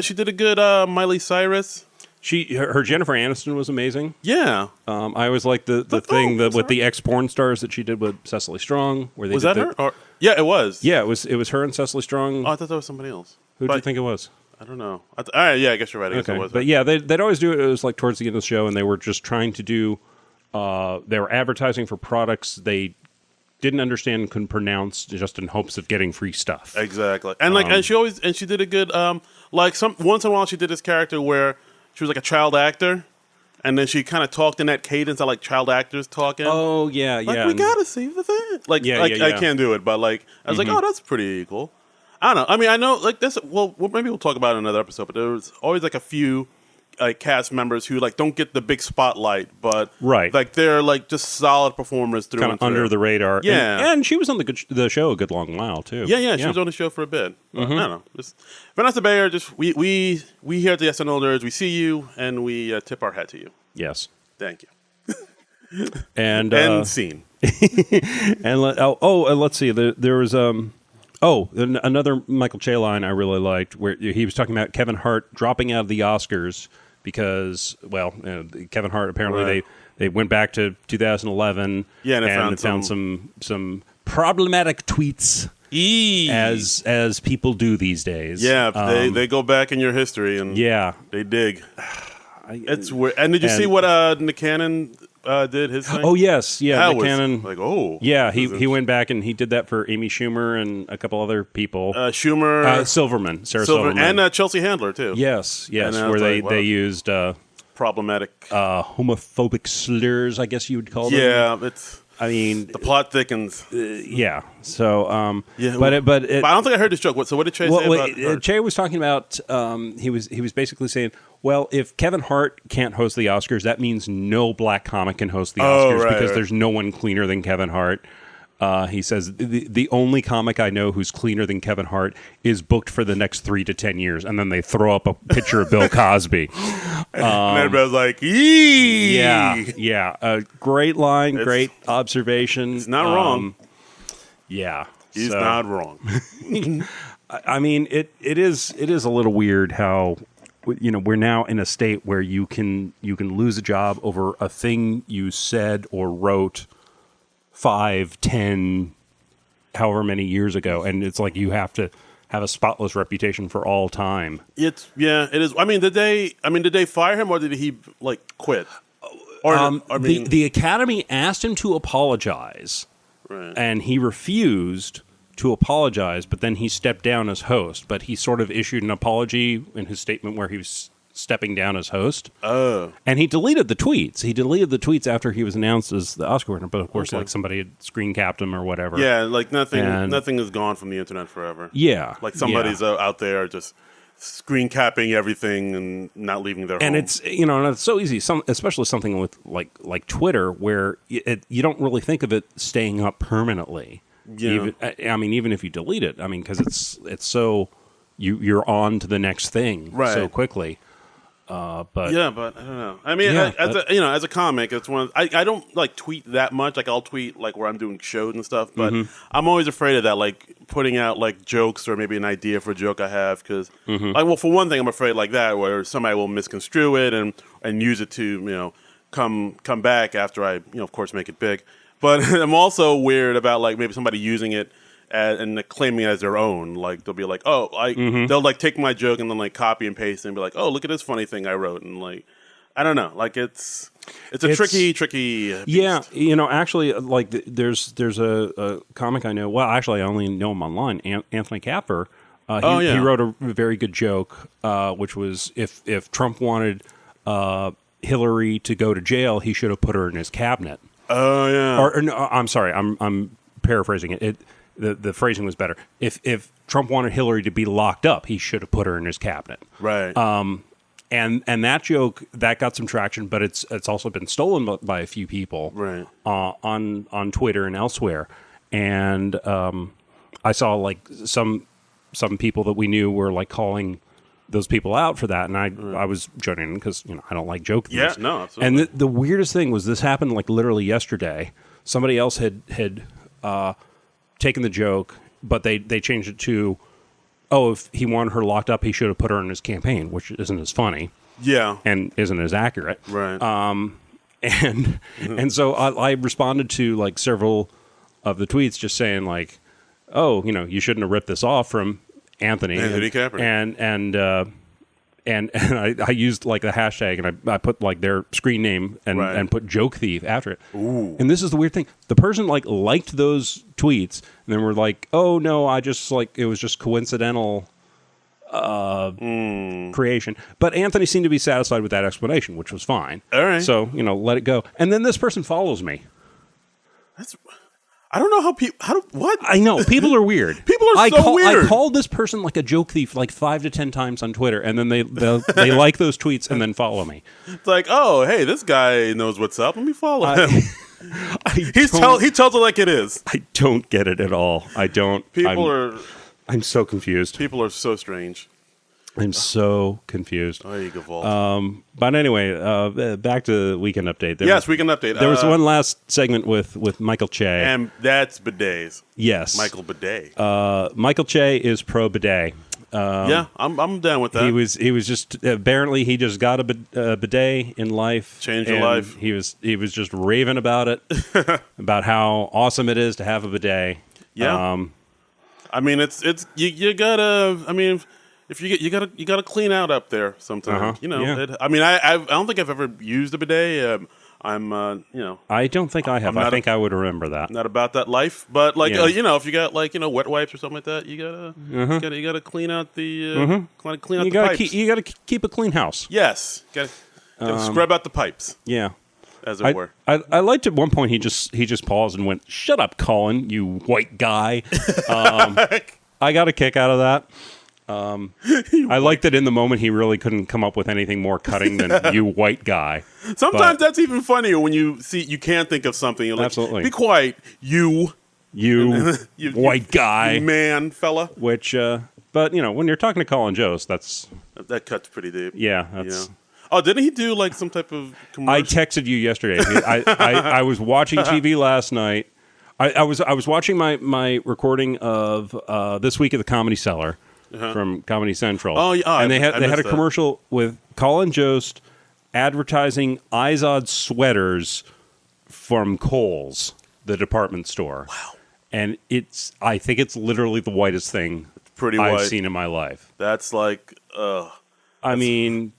she did a good Miley Cyrus. Her Jennifer Aniston was amazing. Yeah. I always liked the thing with the ex-porn stars that she did with Cecily Strong. Was that her? Yeah, it was. Yeah, it was her and Cecily Strong. Oh, I thought that was somebody else. Who did you think it was? I don't know. All right, yeah, I guess you're right. I guess it was. But yeah, they'd always do it. It was like towards the end of the show, and they were just trying to do. They were advertising for products they didn't understand and couldn't pronounce, just in hopes of getting free stuff. Exactly, and she did a good once in a while she did this character where she was like a child actor, and then she kind of talked in that cadence I like child acters talking. Oh yeah, yeah. We gotta see the thing. I can't do it, but I was like, oh, that's pretty cool. I don't know. I know like this. Well, maybe we'll talk about it in another episode. But there was always like a few cast members who don't get the big spotlight, but they're just solid performers through kind of under the radar. Yeah, and she was on the show a good long while too. Yeah, she was on the show for a bit. I don't know. Vanessa Bayer, we here at the SNL Nerds, we see you and we tip our hat to you. Yes, thank you. And scene. And let's see. There was another Michael Che line I really liked where he was talking about Kevin Hart dropping out of the Oscars because, Kevin Hart apparently they went back to 2011 and found some problematic tweets as people do these days. Yeah, they go back in your history and they dig. It's weird. And did you see what Nick Cannon did his thing? Oh yes, yeah. Nick Cannon, he went back and he did that for Amy Schumer and a couple other people. Sarah Silverman, and Chelsea Handler too. Yes, where they used problematic homophobic slurs, I guess you would call them. Yeah, the plot thickens. So, but I don't think I heard this joke. So what did Che say about Che was talking about? He was basically saying, well, if Kevin Hart can't host the Oscars, that means no black comic can host the Oscars because there's no one cleaner than Kevin Hart. He says, the only comic I know who's cleaner than Kevin Hart is booked for the next 3 to 10 years. And then they throw up a picture of Bill Cosby. And everybody's like, eee! Yeah. Great line, great observation. He's not wrong. Yeah. He's not wrong. It is a little weird how, we're now in a state where you can lose a job over a thing you said or wrote 5, 10, however many years ago, and it's like you have to have a spotless reputation for all time. It is. Did they fire him or did he quit? The Academy asked him to apologize, and he refused to apologize. But then he stepped down as host. But he sort of issued an apology in his statement where he was stepping down as host. Oh. And he deleted the tweets. He deleted the tweets after he was announced as the Oscar winner, but of course somebody had screen capped him or whatever. Yeah, nothing is gone from the internet forever. Yeah. Somebody's out there just screen capping everything and not leaving their home. And it's it's so easy, especially something with like Twitter where you don't really think of it staying up permanently. Yeah. Even if you delete it, because it's so you're on to the next thing so quickly. But I don't know. I mean, Yeah, as a comic, it's one. I don't like tweet that much. Like I'll tweet like where I'm doing shows and stuff, but I'm always afraid of that, like putting out like jokes or maybe an idea for a joke I have, because like, well, for one thing, I'm afraid like that where somebody will misconstrue it and use it to come back after I of course make it big. But I'm also weird about like maybe somebody using it and claiming it as their own. Like they'll be like, they'll like take my joke and then like copy and paste and be like, oh, look at this funny thing I wrote, and like I don't know, like it's tricky beast. Yeah, actually, like there's a comic I know. Well, actually, I only know him online. Anthony Capper. He wrote a very good joke, which was if Trump wanted Hillary to go to jail, he should have put her in his cabinet. Oh yeah. Or no, I'm sorry, I'm paraphrasing it. The phrasing was better. If Trump wanted Hillary to be locked up, he should have put her in his cabinet. Right. And that joke that got some traction, but it's also been stolen by a few people. Right. On Twitter and elsewhere. And I saw like some people that we knew were like calling those people out for that, and I was joining because I don't like joke thieves. Yeah, no, absolutely. And the weirdest thing was this happened like literally yesterday. Somebody else had taken the joke, but they changed it to, if he wanted her locked up, he should have put her in his campaign, which isn't as funny. Yeah. And isn't as accurate. Right. And so I responded to like several of the tweets just saying like, you shouldn't have ripped this off from Anthony Kaepernick. And I used like the hashtag, and I put like their screen name and put joke thief after it. Ooh. And this is the weird thing. The person like liked those tweets and then were like, oh no, I just like, it was just coincidental creation. But Anthony seemed to be satisfied with that explanation, which was fine. All right. So, let it go. And then this person follows me. I don't know what? I know. People are weird. People are so weird. I called this person like a joke thief like 5 to 10 times on Twitter, and then they like those tweets and then follow me. It's like, oh, hey, this guy knows what's up. Let me follow him. He tells it like it is. I don't get it at all. I don't. I'm so confused. People are so strange. I'm so confused. Oh, you Gavolt. But anyway, back to Weekend Update. Weekend Update. There was one last segment with Michael Che. And that's bidets. Yes. Michael Bidet. Michael Che is pro bidet. Yeah, I'm down with that. He was just apparently he just got a bidet in life. Changed your life. He was just raving about it, about how awesome it is to have a bidet. Yeah. I mean, it's you gotta. I mean, if you gotta clean out up there sometimes. Yeah. I don't think I've ever used a bidet. I don't think I have. I think I would remember that. Not about that life, but like if you got like wet wipes or something like that, you gotta clean out the clean out the pipes. You gotta keep a clean house. Yes, gotta scrub out the pipes. Yeah, as it were. I liked at one point he just paused and went, "Shut up, Colin, you white guy." I got a kick out of that. I liked that in the moment he really couldn't come up with anything more cutting than "you white guy." Sometimes that's even funnier when you can't think of something. You're like, absolutely. Be quiet, you white guy, man, fella. Which, but when you're talking to Colin Jost, that cuts pretty deep. Yeah, that's. Oh, didn't he do like some type of commercial? I texted you yesterday. I was watching TV last night. I was watching my recording of This Week at the Comedy Cellar. From Comedy Central. Oh, yeah. And they had a commercial with Colin Jost advertising Izod sweaters from Kohl's, the department store. Wow. And I think it's literally the whitest thing I've seen in my life. That's like, I mean,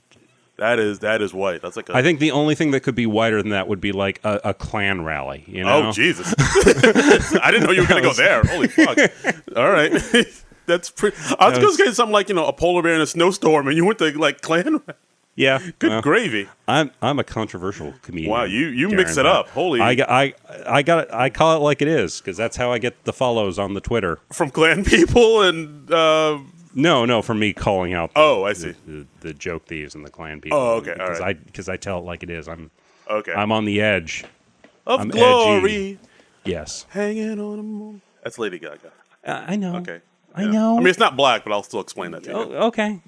that is white. That's like I think the only thing that could be whiter than that would be like a Klan rally, Oh, Jesus. I didn't know you were going to go there. Holy fuck. All right. That's pretty. I was going to say something like a polar bear in a snowstorm, and you went to like Klan. Yeah, good gravy. I'm a controversial comedian. Wow, you mix it up. Holy, I call it like it is because that's how I get the follows on the Twitter from Klan people and. No, from me calling out. I see the joke thieves and the Klan people. Oh, okay, all right. Because I tell it like it is. I'm on the edge of glory. Edgy. Yes, hanging on a moon. That's Lady Gaga. I know. Okay. I know. I mean, it's not black, but I'll still explain that to you. Okay.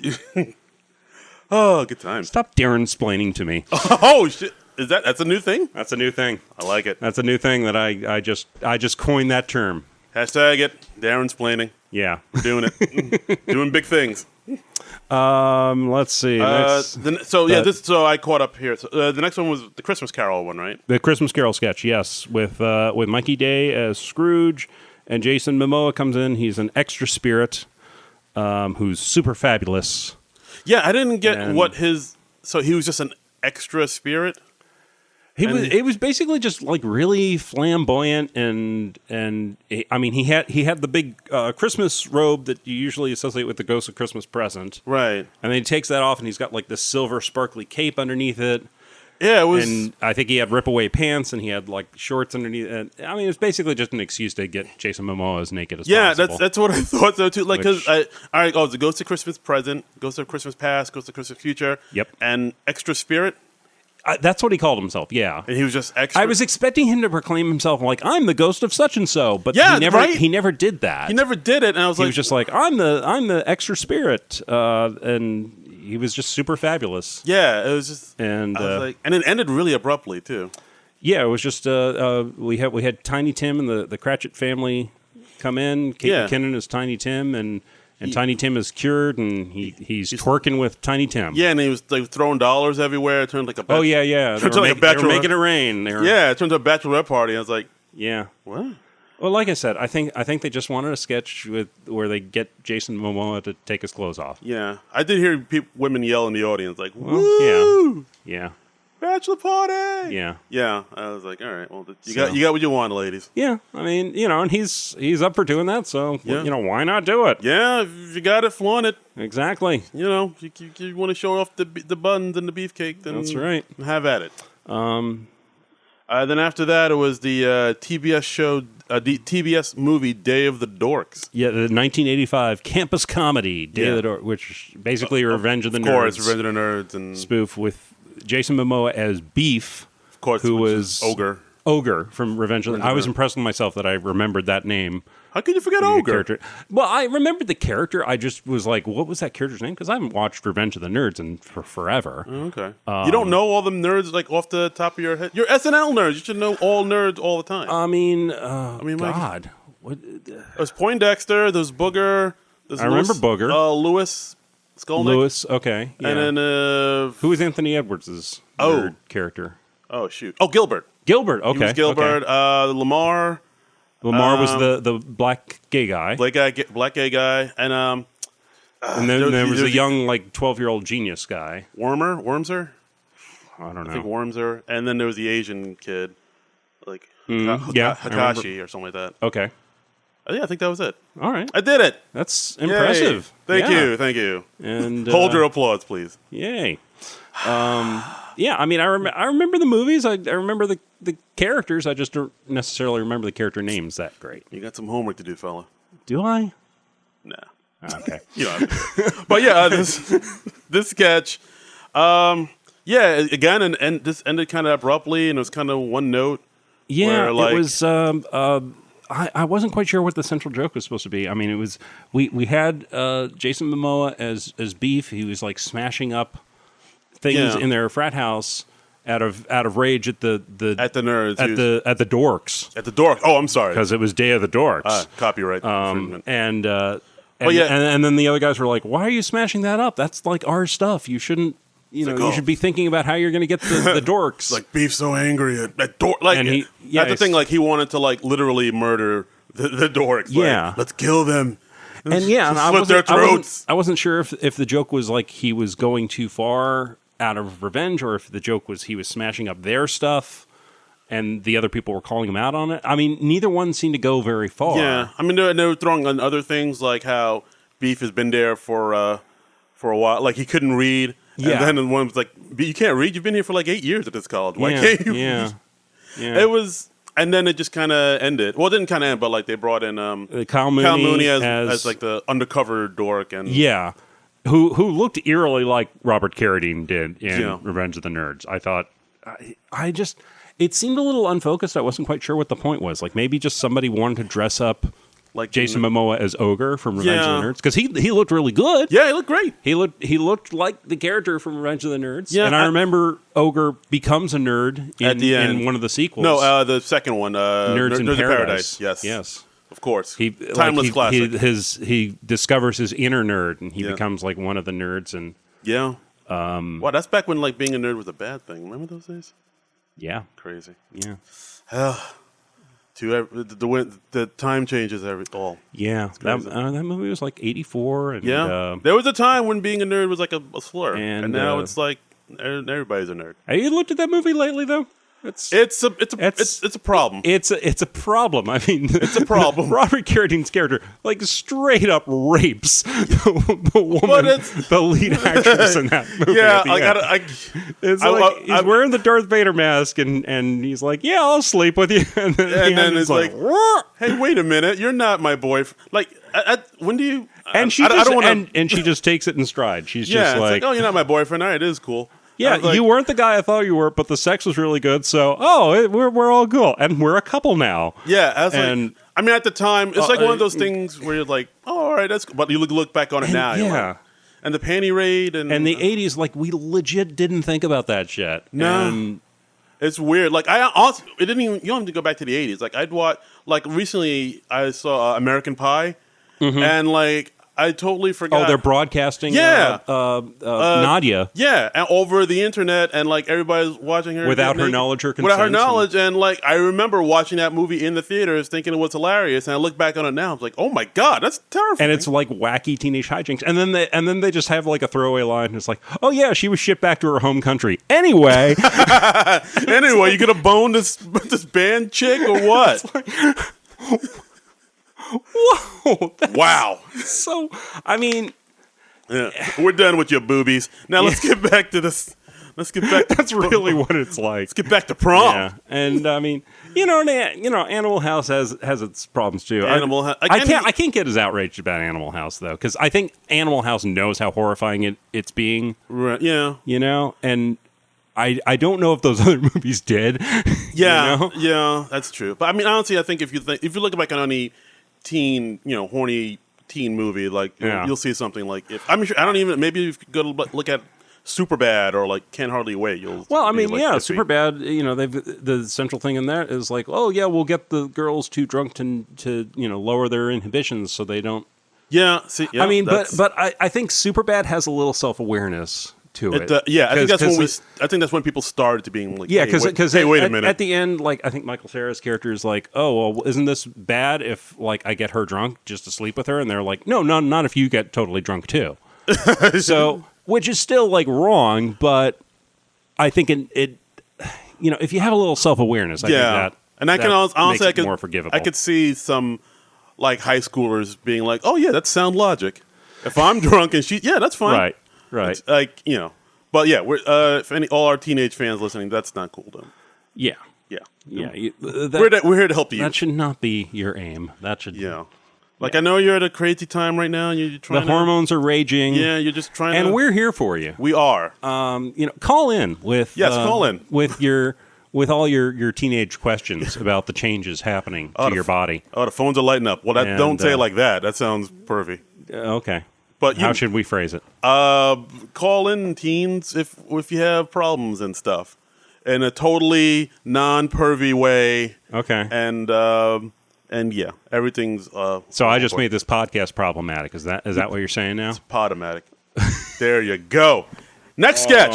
Oh, good times. Stop Darren-splaining to me. Oh shit! That's a new thing? That's a new thing. I like it. That's a new thing that I just coined that term. Hashtag it. Darren-splaining. Yeah. We're doing it. Doing big things. Let's see. So I caught up here. So, the next one was the Christmas Carol one, right? The Christmas Carol sketch, yes, with Mikey Day as Scrooge, and Jason Momoa comes in. He's an extra spirit who's super fabulous. Yeah, I didn't get what his. So he was just an extra spirit. It was basically just like really flamboyant and he had the big Christmas robe that you usually associate with the Ghost of Christmas Present, right? And then he takes that off and he's got like this silver sparkly cape underneath it. Yeah, it was. And I think he had rip-away pants and he had like shorts underneath. And, I mean, it's basically just an excuse to get Jason Momoa as naked as possible. Yeah, that's what I thought so too. Like, because all right, it's the Ghost of Christmas Present, Ghost of Christmas Past, Ghost of Christmas Future. Yep. And extra spirit. That's what he called himself, yeah. And he was just extra. I was expecting him to proclaim himself like, I'm the ghost of such and so, but he never did that. He never did it, and I was he was just like, I'm the extra spirit, and he was just super fabulous. Yeah, it was just, and I was like, and it ended really abruptly too. Yeah, it was just we had Tiny Tim and the Cratchit family come in. Kate McKinnon is Tiny Tim, and Tiny Tim is cured, and he's twerking with Tiny Tim. Yeah, and he was like throwing dollars everywhere. It turned like a they were making it rain. It turned to a bachelorette party. I was like, yeah, what? Well, like I said, I think they just wanted a sketch where they get Jason Momoa to take his clothes off. Yeah, I did hear women yell in the audience like, "Woo! Yeah, bachelor party!" Yeah. I was like, all right, well, you got what you want, ladies. Yeah, I mean, and he's up for doing that, so why not do it? Yeah, if you got it, flaunt it. Exactly. You want to show off the buns and the beefcake, then that's right. Have at it. Then after that, it was the TBS show, the TBS movie Day of the Dorks. Yeah, the 1985 campus comedy Day of the Dorks, which basically Revenge of the Nerds. Of course, Revenge of the Nerds and spoof with Jason Momoa as Beef, of course, who was Ogre from Revenge of the Nerds. I was impressed with myself that I remembered that name. How could you forget Ogre? Character. Well, I remembered the character. I just was like, what was that character's name? Because I haven't watched Revenge of the Nerds for forever. Okay. You don't know all them nerds like off the top of your head? You're SNL nerds. You should know all nerds all the time. I mean, God. What? There's Poindexter. There's Booger. I remember Booger. Lewis. Skolnick. Lewis, okay. Yeah. And then... who was Anthony Edwards' nerd character? Oh, shoot. Oh, Gilbert. Gilbert, okay. He was Gilbert. Okay. Lamar. Lamar was the black gay guy. Black gay guy. And then there was a young, 12-year-old genius guy. Wormser? I don't know. I think Wormser. And then there was the Asian kid. Hakashi or something like that. Okay. Yeah, I think that was it. All right. I did it. That's impressive. Yay. Thank you. And hold your applause, please. Yay. Yeah, I mean, I remember the movies. I remember the characters. I just don't necessarily remember the character names that great. You got some homework to do, fella. Do I? Nah. Okay. You don't have to. But yeah, this sketch, again, and this ended kind of abruptly, and it was kind of one note. Yeah, it was. I wasn't quite sure what the central joke was supposed to be. I mean, it was we had Jason Momoa as Beef. He was like smashing up things in their frat house out of rage at the nerds at the dorks. At the dork. Oh, I'm sorry, because it was Day of the Dorks. Copyright infringement. And then the other guys were like, "Why are you smashing that up? That's like our stuff. You shouldn't." You should be thinking about how you're going to get the dorks. Like Beef's so angry at dork. Like, and that's the thing. Like he wanted to literally murder the dorks. Yeah, let's kill them. And and I wasn't sure if the joke was like he was going too far out of revenge, or if the joke was he was smashing up their stuff, and the other people were calling him out on it. I mean, neither one seemed to go very far. Yeah, I mean, they were throwing on other things like how Beef has been there for a while. Like he couldn't read. Yeah. And then one was like, you can't read? You've been here for 8 years at this college. Why can't you? Yeah. It was, and then it just kind of ended. Well, it didn't kind of end, but they brought in Kyle Mooney as the undercover dork. And who looked eerily like Robert Carradine did in Revenge of the Nerds. I thought, it seemed a little unfocused. I wasn't quite sure what the point was. Like maybe just somebody wanted to dress up Like Jason Momoa as Ogre from Revenge of the Nerds, because he looked really good. Yeah, he looked great. He looked like the character from Revenge of the Nerds. Yeah, and I remember Ogre becomes a nerd at the end in one of the sequels. No, the second one, Nerds in Paradise. Yes, of course. Timeless classic. He discovers his inner nerd, and he becomes like one of the nerds. And wow, that's back when like being a nerd was a bad thing. Remember those days? Yeah, crazy. Yeah. The time changes all. Yeah, that movie was like 84. And, there was a time when being a nerd was like a slur, and now it's like everybody's a nerd. Have you looked at that movie lately, though? It's a problem. It's a problem. I mean, it's a problem. Robert Carradine's character like straight up rapes the woman, the lead actress in that movie. Yeah, he's wearing the Darth Vader mask, and he's like, "Yeah, I'll sleep with you," and then it's like, "Hey, wait a minute, you're not my boyfriend." Like, when do you? And she just takes it in stride. She's just like, "Oh, you're not my boyfriend. All right, it is cool." Yeah, you weren't the guy I thought you were, but the sex was really good, so we're all cool, and we're a couple now. Yeah, I mean, at the time, it's like one of those things where you're like, "Oh, all right, that's," but you look back on it now, like, and the panty raid and the '80s, like we legit didn't think about that shit. No, and it's weird. Like I also, it didn't even. You don't have to go back to the '80s. Like I'd watch. Like recently, I saw American Pie, and like. I totally forgot. Oh, they're broadcasting Nadia. Yeah, and over the internet, and like everybody's watching her without her knowledge or consent. Without her knowledge, and like I remember watching that movie in the theaters, thinking it was hilarious, and I look back on it now, I was like, oh my god, that's terrifying. And it's like wacky teenage hijinks, and then they just have like a throwaway line, and it's like, oh yeah, she was shipped back to her home country anyway. Anyway, you gonna bone this band chick or what? Whoa! Wow. So, I mean... Yeah, we're done with your boobies. Now let's get back to this. Let's get back to... That's really what it's like. Let's get back to prom. Yeah. And, I mean, Animal House has its problems, too. I can't get as outraged about Animal House, though, because I think Animal House knows how horrifying it's being. Right, yeah. And... I don't know if those other movies did. Yeah, yeah, that's true. But I mean, honestly, I think if you look back on any teen, horny teen movie, like you'll see something like maybe if you go to look at Superbad or like Can't Hardly Wait, Superbad. The central thing in that is like, oh yeah, we'll get the girls too drunk to lower their inhibitions so they don't. Yeah, I mean, but I think Superbad has a little self-awareness to it. I think that's when people started to being like, because wait a minute. At the end, like I think Michael Cera's character is like, oh well, isn't this bad if like I get her drunk just to sleep with her? And they're like, no, not if you get totally drunk too. So, which is still like wrong, but I think it if you have a little self-awareness, I think that and I can honestly makes it more forgivable. I could see some like high schoolers being like, oh yeah, that's sound logic. If I'm drunk and that's fine. Right. It's like, but yeah, we're if all our teenage fans listening, that's not cool though. Yeah. We're here to help you. That should not be your aim. That should. Yeah. I know you're at a crazy time right now, and you're trying. The hormones are raging. Yeah, you're just trying. And we're here for you. We are. Call in with. Yes, call in with all your teenage questions about the changes happening to your body. Oh, the phones are lighting up. Well, don't say it like that. That sounds pervy. Okay. But how should we phrase it? Call in, teens, if you have problems and stuff, in a totally non-pervy way. Okay. And yeah, everything's. So I just made this podcast problematic. Is that what you're saying now? It's podomatic. There you go. Next sketch.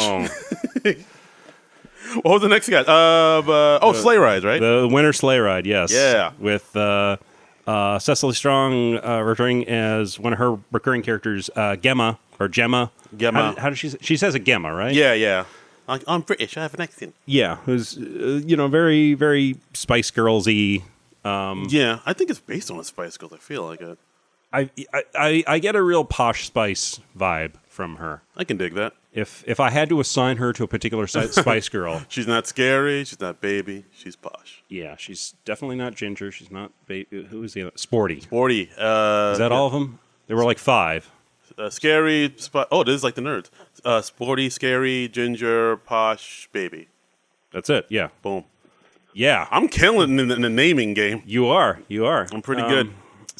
What was the next sketch? Sleigh rides, right? The winter sleigh ride. Yes. Yeah. With. Cecily Strong returning as one of her recurring characters, Gemma. How does she says a Gemma, right? Yeah. I'm British. I have an accent. Yeah, who's very, very Spice Girls-y. Yeah, I think it's based on the Spice Girls. I feel like it. I get a real Posh Spice vibe from her. I can dig that. If I had to assign her to a particular Spice Girl, she's not scary. She's not baby. She's posh. Yeah, she's definitely not ginger. She's not baby. Who is the other? Sporty. Sporty. Is that all of them? There were like 5. Scary. This is like the nerds. Sporty, scary, ginger, posh, baby. That's it. Yeah. Boom. Yeah, I'm killing in the naming game. You are. I'm pretty good.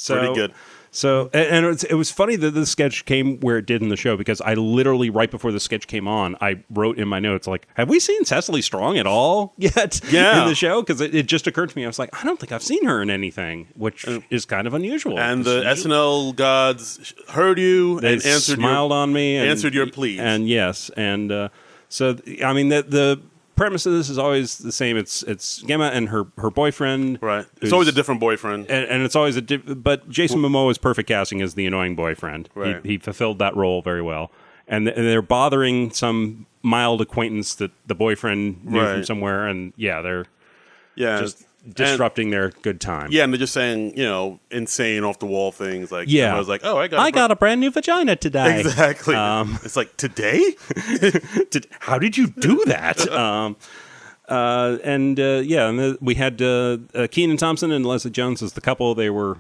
Pretty good. So, and it was funny that the sketch came where it did in the show, because I literally, right before the sketch came on, I wrote in my notes, like, have we seen Cecily Strong at all yet in the show? Because it just occurred to me. I was like, I don't think I've seen her in anything, which is kind of unusual. And the SNL gods heard you and answered smiled on me. And, answered your pleas. And yes. And so, I mean, the premise of this is always the same. It's Gemma and her boyfriend. Right. It's always a different boyfriend. And it's always but Jason Momoa is perfect casting as the annoying boyfriend. Right. He fulfilled that role very well. And they're bothering some mild acquaintance that the boyfriend knew from somewhere. And they're just disrupting their good time. Yeah, and they're just saying, insane off the wall things. Like, I was like, oh, I got a brand new vagina today. Exactly. It's like, today? How did you do that? And we had Kenan Thompson and Leslie Jones as the couple. They were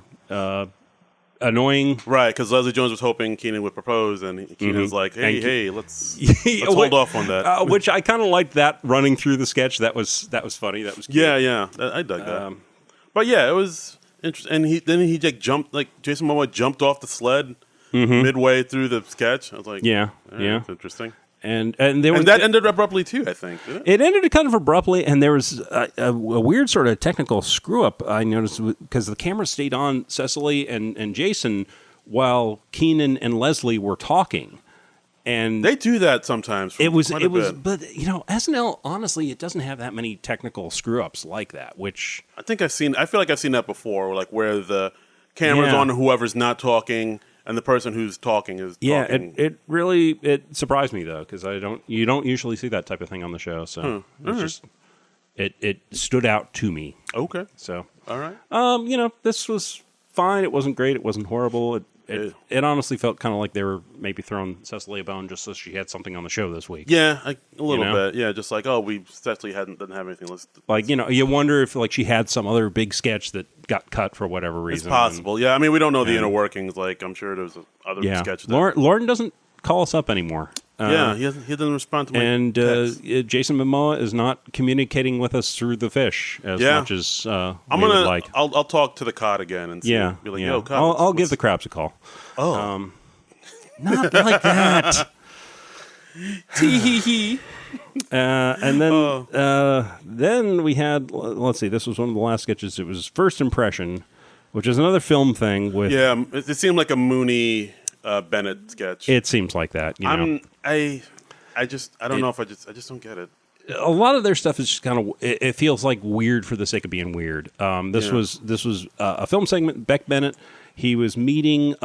annoying. Right, because Leslie Jones was hoping Kenan would propose, and Kenan's like, hey, let's hold off on that. Which I kind of liked that running through the sketch. That was funny. That was cute. Yeah, I dug that. But yeah, it was interesting. And he jumped, like, Jason Momoa jumped off the sled midway through the sketch. I was like, that's interesting. And that ended abruptly too, I think. Didn't it? It ended kind of abruptly, and there was a weird sort of technical screw up I noticed, because the camera stayed on Cecily and Jason while Kenan and Leslie were talking. And they do that sometimes. But SNL, honestly, it doesn't have that many technical screw ups like that. Which I feel like I've seen that before, like where the camera's on whoever's not talking. And the person who's talking is talking. It really surprised me, though, because you don't usually see that type of thing on the show. So it stood out to me. Okay. So all right. This was fine. It wasn't great. It wasn't horrible. It honestly felt kind of like they were maybe throwing Cecily a bone just so she had something on the show this week. Yeah, a little bit. Yeah, just like, Cecily didn't have anything listed. Like, you wonder if like she had some other big sketch that got cut for whatever reason. It's possible. Yeah, I mean, we don't know the inner workings. Like, I'm sure there's other sketches. Lauren doesn't call us up anymore. He doesn't respond to my and Jason Momoa is not communicating with us through the fish as much as we would like. I'll talk to the cod again and see. Be like, yo, cod, I'll give the Krabs a call. Oh, not like that. Tee-hee-hee. And then we had, let's see, this was one of the last sketches. It was First Impression, which is another film thing with. Yeah, it seemed like a Mooney Bennett sketch. It seems like that. I don't know if I just don't get it. A lot of their stuff is just kind of, it feels like weird for the sake of being weird. This was a film segment. Beck Bennett, he was meeting,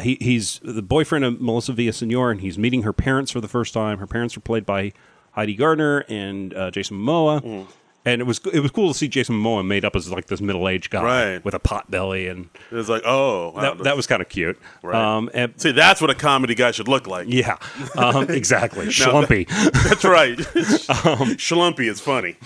he's the boyfriend of Melissa Villaseñor, and he's meeting her parents for the first time. Her parents were played by Heidi Gardner and Jason Momoa. And it was cool to see Jason Momoa made up as like this middle-aged guy with a pot belly, and it was like, wow, that was kind of cute. Right. See, that's what a comedy guy should look like. Yeah, exactly. Schlumpy. That's right. Schlumpy is funny.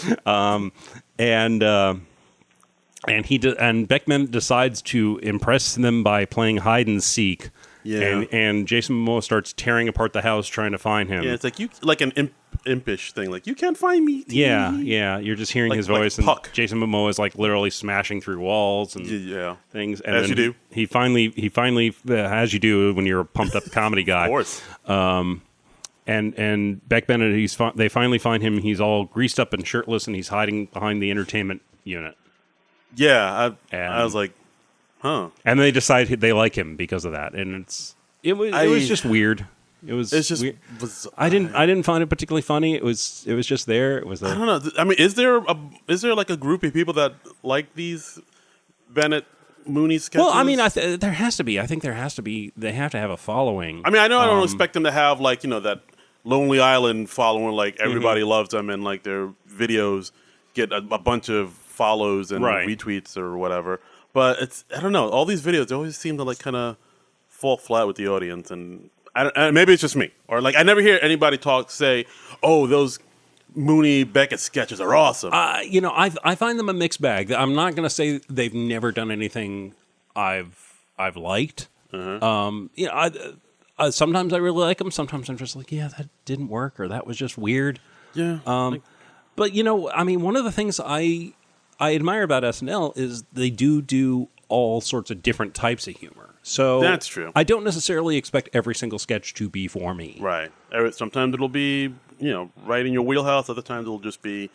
And Beckman decides to impress them by playing hide and seek. Yeah. And Jason Momoa starts tearing apart the house trying to find him. Yeah, it's like an impish thing. Like, you can't find me. Yeah. You're just hearing his voice, and Jason Momoa is like literally smashing through walls and things. And as you do. He finally, as you do when you're a pumped up comedy guy. Of course. And Beck Bennett, they finally find him. He's all greased up and shirtless, and he's hiding behind the entertainment unit. Yeah, I was like, huh. And they decide they like him because of that, and it was just weird. It's just weird. I didn't find it particularly funny. It was just there. I don't know. I mean, is there like a group of people that like these Bennett Mooney sketches? Well, I mean, there has to be. I think there has to be. They have to have a following. I mean, I know I don't expect them to have like that Lonely Island following. Like everybody loves them, and like their videos get a bunch of follows and retweets or whatever. But I don't know. All these videos, they always seem to like kind of fall flat with the audience, and maybe it's just me, or like I never hear anybody say, "Oh, those Mooney Beckett sketches are awesome." I find them a mixed bag. I'm not going to say they've never done anything I've liked. Sometimes I really like them. Sometimes I'm just like, yeah, that didn't work, or that was just weird. Yeah. But I mean, one of the things I admire about SNL is they do all sorts of different types of humor. So that's true. I don't necessarily expect every single sketch to be for me. Right. Sometimes it'll be, right in your wheelhouse. Other times it'll just be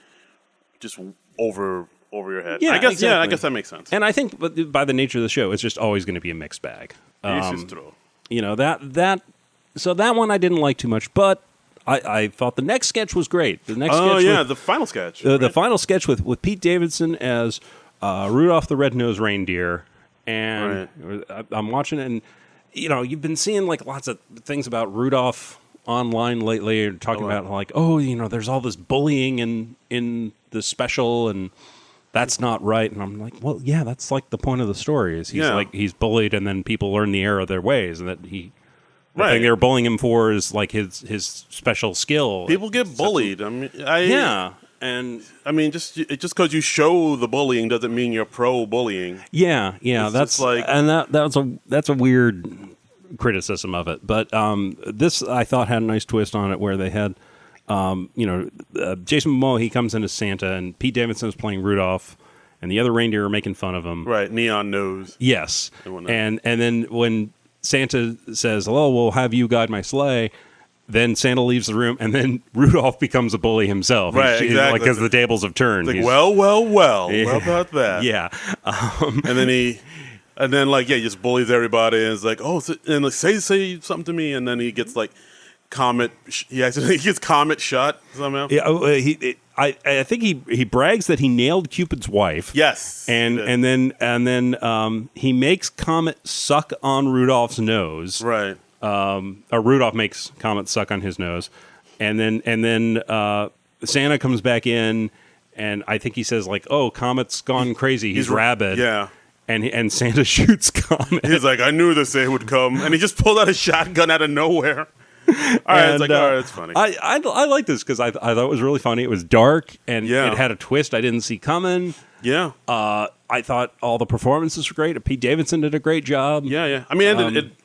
over your head. Yeah, I guess. exactly. Yeah, I guess that makes sense. And I think by the nature of the show, it's just always going to be a mixed bag. This is true. So that one I didn't like too much, but I thought the next sketch was great. The next sketch the final sketch. The final sketch with Pete Davidson as Rudolph the Red-Nosed Reindeer. And I'm watching it, and you've been seeing like lots of things about Rudolph online lately, talking about like, there's all this bullying in the special, and that's not right. And I'm like, well, yeah, that's like the point of the story is he's bullied, and then people learn the error of their ways, and that the thing they're bullying him for is like his special skill. People get bullied. I mean, And I mean, just because you show the bullying doesn't mean you're pro-bullying. Yeah, that's like, and that's a weird criticism of it. But this I thought had a nice twist on it, where they had, Jason Momoa, he comes in as Santa, and Pete Davidson is playing Rudolph, and the other reindeer are making fun of him. Right, neon nose. Yes, and then when Santa says, "Oh, we'll have you guide my sleigh," then Santa leaves the room, and then Rudolph becomes a bully himself. Right, exactly. Because the tables have turned. Like, well. Yeah. How about that? Yeah. And then he just bullies everybody, and it's like, say something to me, and then he gets like he gets Comet shot somehow. Yeah. I think he brags that he nailed Cupid's wife. Yes. And then he makes Comet suck on Rudolph's nose. Right. Or Rudolph makes Comet suck on his nose, and then Santa comes back in, and I think he says like, "Oh, Comet's gone crazy. He's rabid." Yeah, and Santa shoots Comet. He's like, "I knew this day would come," and he just pulled out a shotgun out of nowhere. All right, it's funny. I like this because I thought it was really funny. It was dark, and it had a twist I didn't see coming. Yeah. I thought all the performances were great. Pete Davidson did a great job. Yeah. I mean,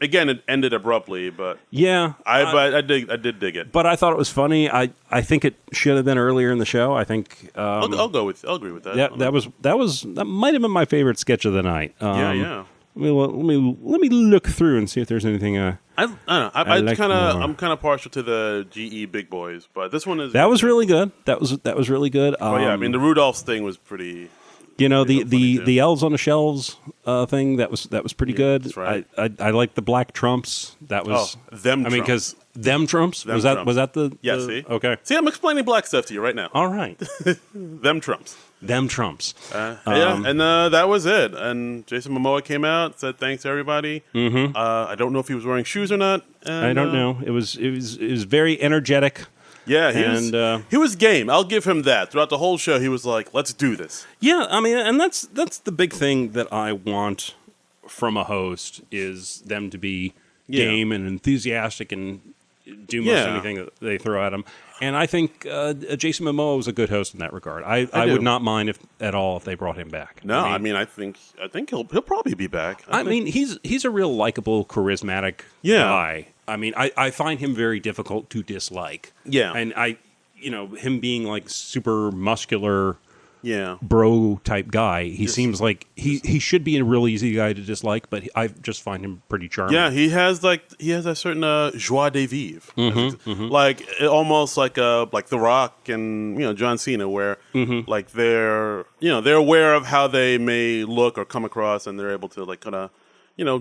it ended abruptly, but yeah, I did dig it. But I thought it was funny. I think it should have been earlier in the show. I think I'll agree with that. That might have been my favorite sketch of the night. Yeah. Let me look through and see if there's anything. I don't know. I'm kind of partial to the GE Big Boys, but this one is. That was really good. That was really good. I mean, the Rudolph's thing was pretty. The elves on the shelves thing that was pretty good. That's right. I like the black Trumps. That was them. I mean, because them Trumps was that the yeah. See, okay. See, I'm explaining black stuff to you right now. All right. Them Trumps. Them Trumps. And that was it. And Jason Momoa came out, said thanks to everybody. Mm-hmm. I don't know if he was wearing shoes or not. And, I don't know. It was very energetic. Yeah, he was game. I'll give him that. Throughout the whole show, he was like, "Let's do this." Yeah, I mean, and that's the big thing that I want from a host is them to be game and enthusiastic and do most anything that they throw at him. And I think Jason Momoa was a good host in that regard. I would not mind if they brought him back. No, I mean I think he'll probably be back. I mean he's a real likable, charismatic guy. I mean I find him very difficult to dislike. Yeah, and him being like super muscular. Yeah, bro type guy. He seems like he should be a real easy guy to dislike, but I just find him pretty charming. Yeah, he has a certain joie de vivre, like almost like The Rock and John Cena, where like they're aware of how they may look or come across, and they're able to like kind of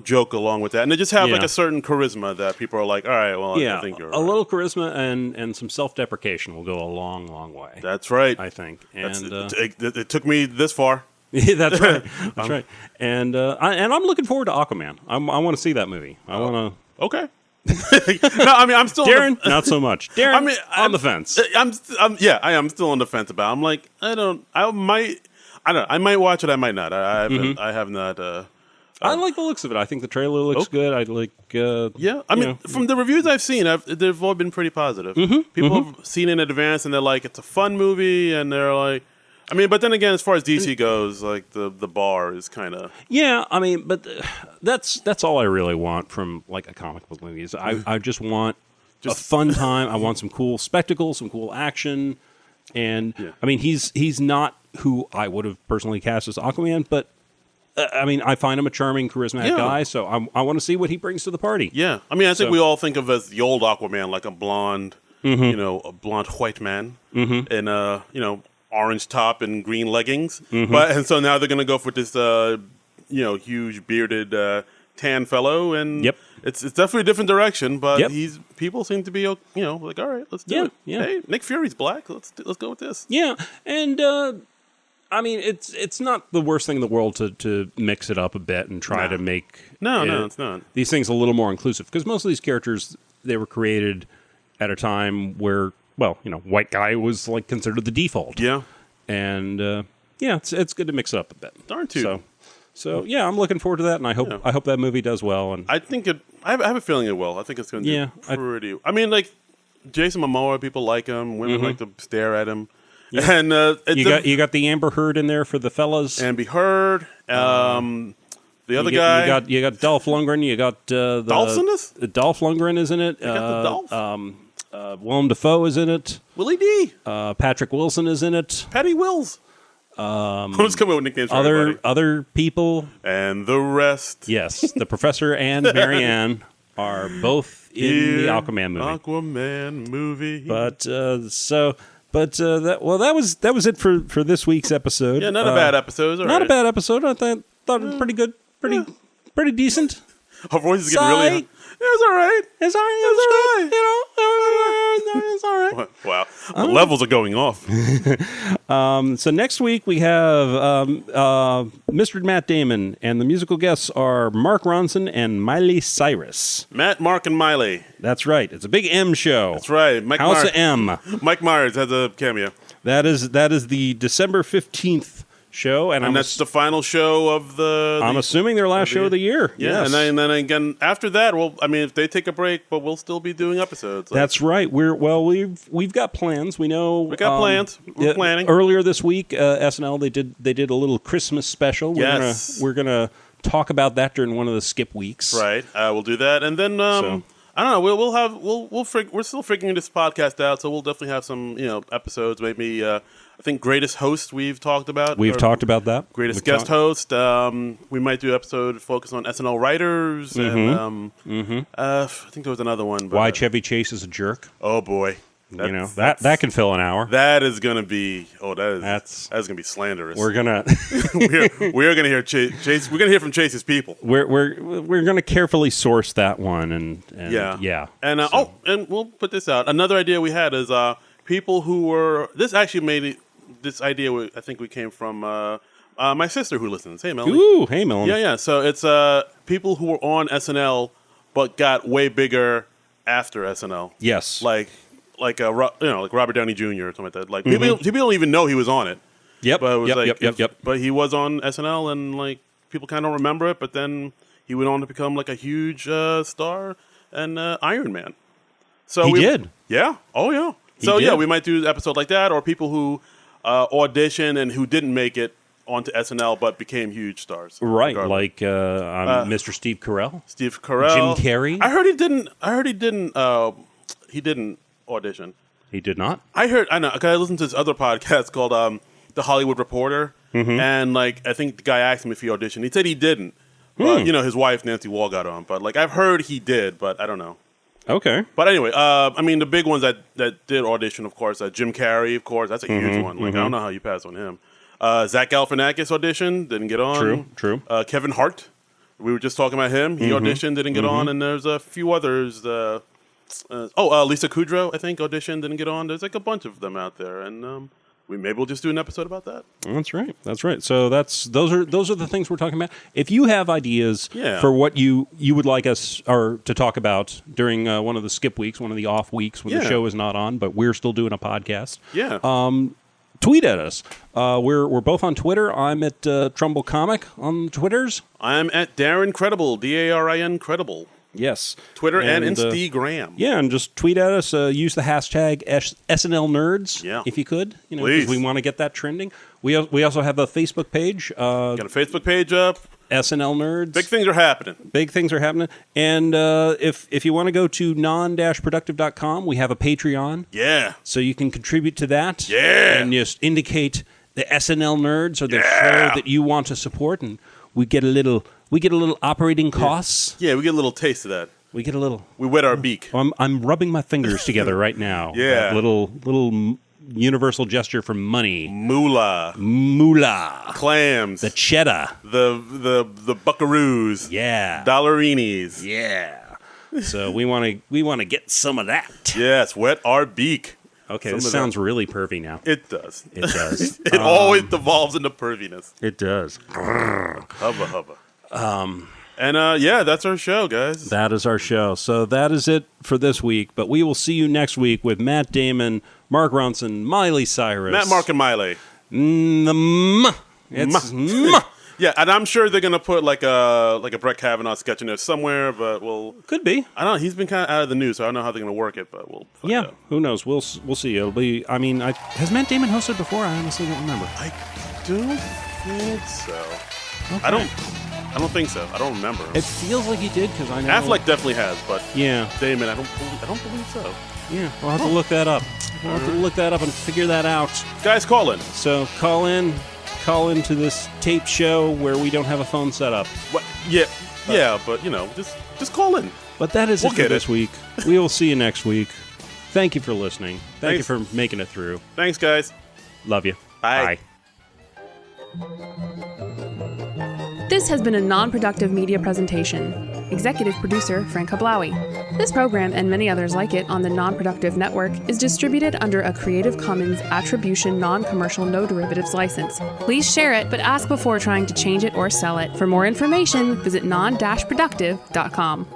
joke along with that, and they just have like a certain charisma that people are like, all right, well, I think you're a little charisma and some self-deprecation will go a long, long way. That's right, I think, and it took me this far. Yeah, that's right, that's right, and I'm looking forward to Aquaman. I want to see that movie. I want to. Okay. No, I mean I'm still Darren, not so much. Darren, on the fence. I am still on the fence about. I'm like I might watch it. I might not. I have not. I like the looks of it. I think the trailer looks good. I like. I mean, from the reviews I've seen, they've all been pretty positive. People have seen it in advance, and they're like, "It's a fun movie," and they're like, I mean, but then again, as far as DC goes, like the bar is kind of. Yeah, I mean, but that's all I really want from like a comic book movie. Is I just want a fun time. I want some cool spectacle, some cool action, and I mean, he's not who I would have personally cast as Aquaman, but. I mean, I find him a charming, charismatic guy, so I want to see what he brings to the party. Yeah, I mean, I think we all think of as the old Aquaman, like a blonde, a blonde white man in orange top and green leggings. And so now they're going to go for this, huge bearded tan fellow, and it's definitely a different direction. But people seem to be, like, all right, let's do it. Yeah. Hey, Nick Fury's black. Let's go with this. Yeah, and I mean, it's not the worst thing in the world to mix it up a bit and try to make it's not these things a little more inclusive, because most of these characters, they were created at a time where, well, white guy was like considered the default. Yeah, and it's good to mix it up a bit. Darn too. So yeah, I'm looking forward to that, and I hope that movie does well. And I think I have a feeling it will. I think it's going to do pretty. I mean, like Jason Momoa, people like him. Women like to stare at him. Yeah. And you got the Amber Heard in there for the fellas. Amber Heard. The other guy. You got Dolph Lundgren. You got Dolph's in this? Dolph Lundgren is in it. You got the Dolph. Willem Dafoe is in it. Willie D. Patrick Wilson is in it. Patty Wills. I'm just coming up with nicknames for everybody. Other people. And the rest. Yes, the Professor and Marianne are both in the Aquaman movie. Aquaman movie. But that was it for this week's episode. Yeah, not a bad episode. Not a bad episode. I thought it was pretty good, pretty decent. Our voice is getting really. It's all right. It's all right. It's all right. Wow, the levels are going off. So next week we have Mr. Matt Damon, and the musical guests are Mark Ronson and Miley Cyrus. Matt, Mark, and Miley. That's right. It's a big M show. That's right. House of M. Mike Myers has a cameo. That is the December 15th show, and that's the final show of the. I'm assuming their last show of the year. Yeah, yes. and then again after that, if they take a break, but we'll still be doing episodes. That's right. We've got plans. We know we got plans. We're planning. Earlier this week, SNL they did a little Christmas special. We're gonna talk about that during one of the skip weeks. Right. We'll do that, and then I don't know. We're still figuring this podcast out, so we'll definitely have some episodes. Maybe. I think greatest host we've talked about. We've talked about that. Greatest guest host. We might do an episode focused on SNL writers. And I think there was another one. But, why Chevy Chase is a jerk. Oh boy, that can fill an hour. That is going to be. That's going to be slanderous. We're gonna we're going to hear Chase. We're going to hear from Chase's people. We're going to carefully source that one and yeah. And and we'll put this out. Another idea we had is people who were. This actually made it. This idea, I think we came from my sister who listens. Hey, Melanie. Ooh, hey, Melanie. Yeah. So it's people who were on SNL but got way bigger after SNL. Yes. Like Robert Downey Jr. or something like that. Like people don't even know he was on it. Yep. But it was Yep. But he was on SNL, and like people kind of don't remember it. But then he went on to become like a huge star and Iron Man. So he did. Yeah. Oh yeah. We might do an episode like that, or people who audition and who didn't make it onto SNL but became huge stars. Right, like Mr. Steve Carell. Steve Carell. Jim Carrey. I heard he didn't. He didn't audition. He did not. I know. Cause I listened to this other podcast called The Hollywood Reporter, and like I think the guy asked him if he auditioned. He said he didn't. But his wife Nancy Wall got on. But like I've heard he did, but I don't know. Okay. But anyway, the big ones that did audition, of course, Jim Carrey, of course, that's a huge one. Like I don't know how you pass on him. Zach Galifianakis auditioned, didn't get on. True. Kevin Hart, we were just talking about him. He auditioned, didn't get on, and there's a few others. Lisa Kudrow, I think, auditioned, didn't get on. There's like a bunch of them out there, and we'll just do an episode about that. That's right. So those are the things we're talking about. If you have ideas for what you would like us to talk about during one of the skip weeks, one of the off weeks when the show is not on, but we're still doing a podcast. Yeah. Tweet at us. We're both on Twitter. I'm at Trumbull Comic on Twitters. I'm at Darren Credible, DARIN Credible. Yes. Twitter and Instagram. Yeah, and just tweet at us. Use the hashtag SNL Nerds, if you could. Because we want to get that trending. We also have a Facebook page. Got a Facebook page up. SNL Nerds. Big things are happening. And if you want to go to Non-Productive.com, we have a Patreon. Yeah. So you can contribute to that. Yeah. And just indicate the SNL Nerds or the show that you want to support, and we get a little operating costs. Yeah, we get a little taste of that. We get a little. We wet our beak. I'm rubbing my fingers together right now. Yeah. That little universal gesture for money. Moolah. Clams. The cheddar. The buckaroos. Yeah. Dollarinis. Yeah. So we want to get some of that. Yes, wet our beak. Okay, this sounds really pervy now. It does. It does. It always devolves into perviness. It does. Hubba. And yeah, that's our show, guys. That is our show. So that is it for this week. But we will see you next week with Matt Damon, Mark Ronson, Miley Cyrus. Matt, Mark, and Miley. It's Yeah, and I'm sure they're gonna put like a Brett Kavanaugh sketch in there somewhere, but could be. I don't know. He's been kind of out of the news, so I don't know how they're gonna work it, but we'll find out. Who knows? We'll see. It'll be. I mean, has Matt Damon hosted before? I honestly don't remember. I don't think so. Okay. I don't think so. I don't remember. It feels like he did because I know Affleck definitely has, but yeah, Damon, I don't believe so. Yeah, we'll have to look that up. We'll have to look that up and figure that out. Guys, call in. So call into this tape show where we don't have a phone set up. What? Yeah, but just call in. But that is it for this week. We will see you next week. Thank you for listening. Thank you for making it through. Thanks, guys. Love you. Bye. This has been a non-productive media presentation. Executive producer Frank Hablawi. This program and many others like it on the Non-Productive Network is distributed under a Creative Commons Attribution Non-Commercial No Derivatives license. Please share it, but ask before trying to change it or sell it. For more information, visit non-productive.com.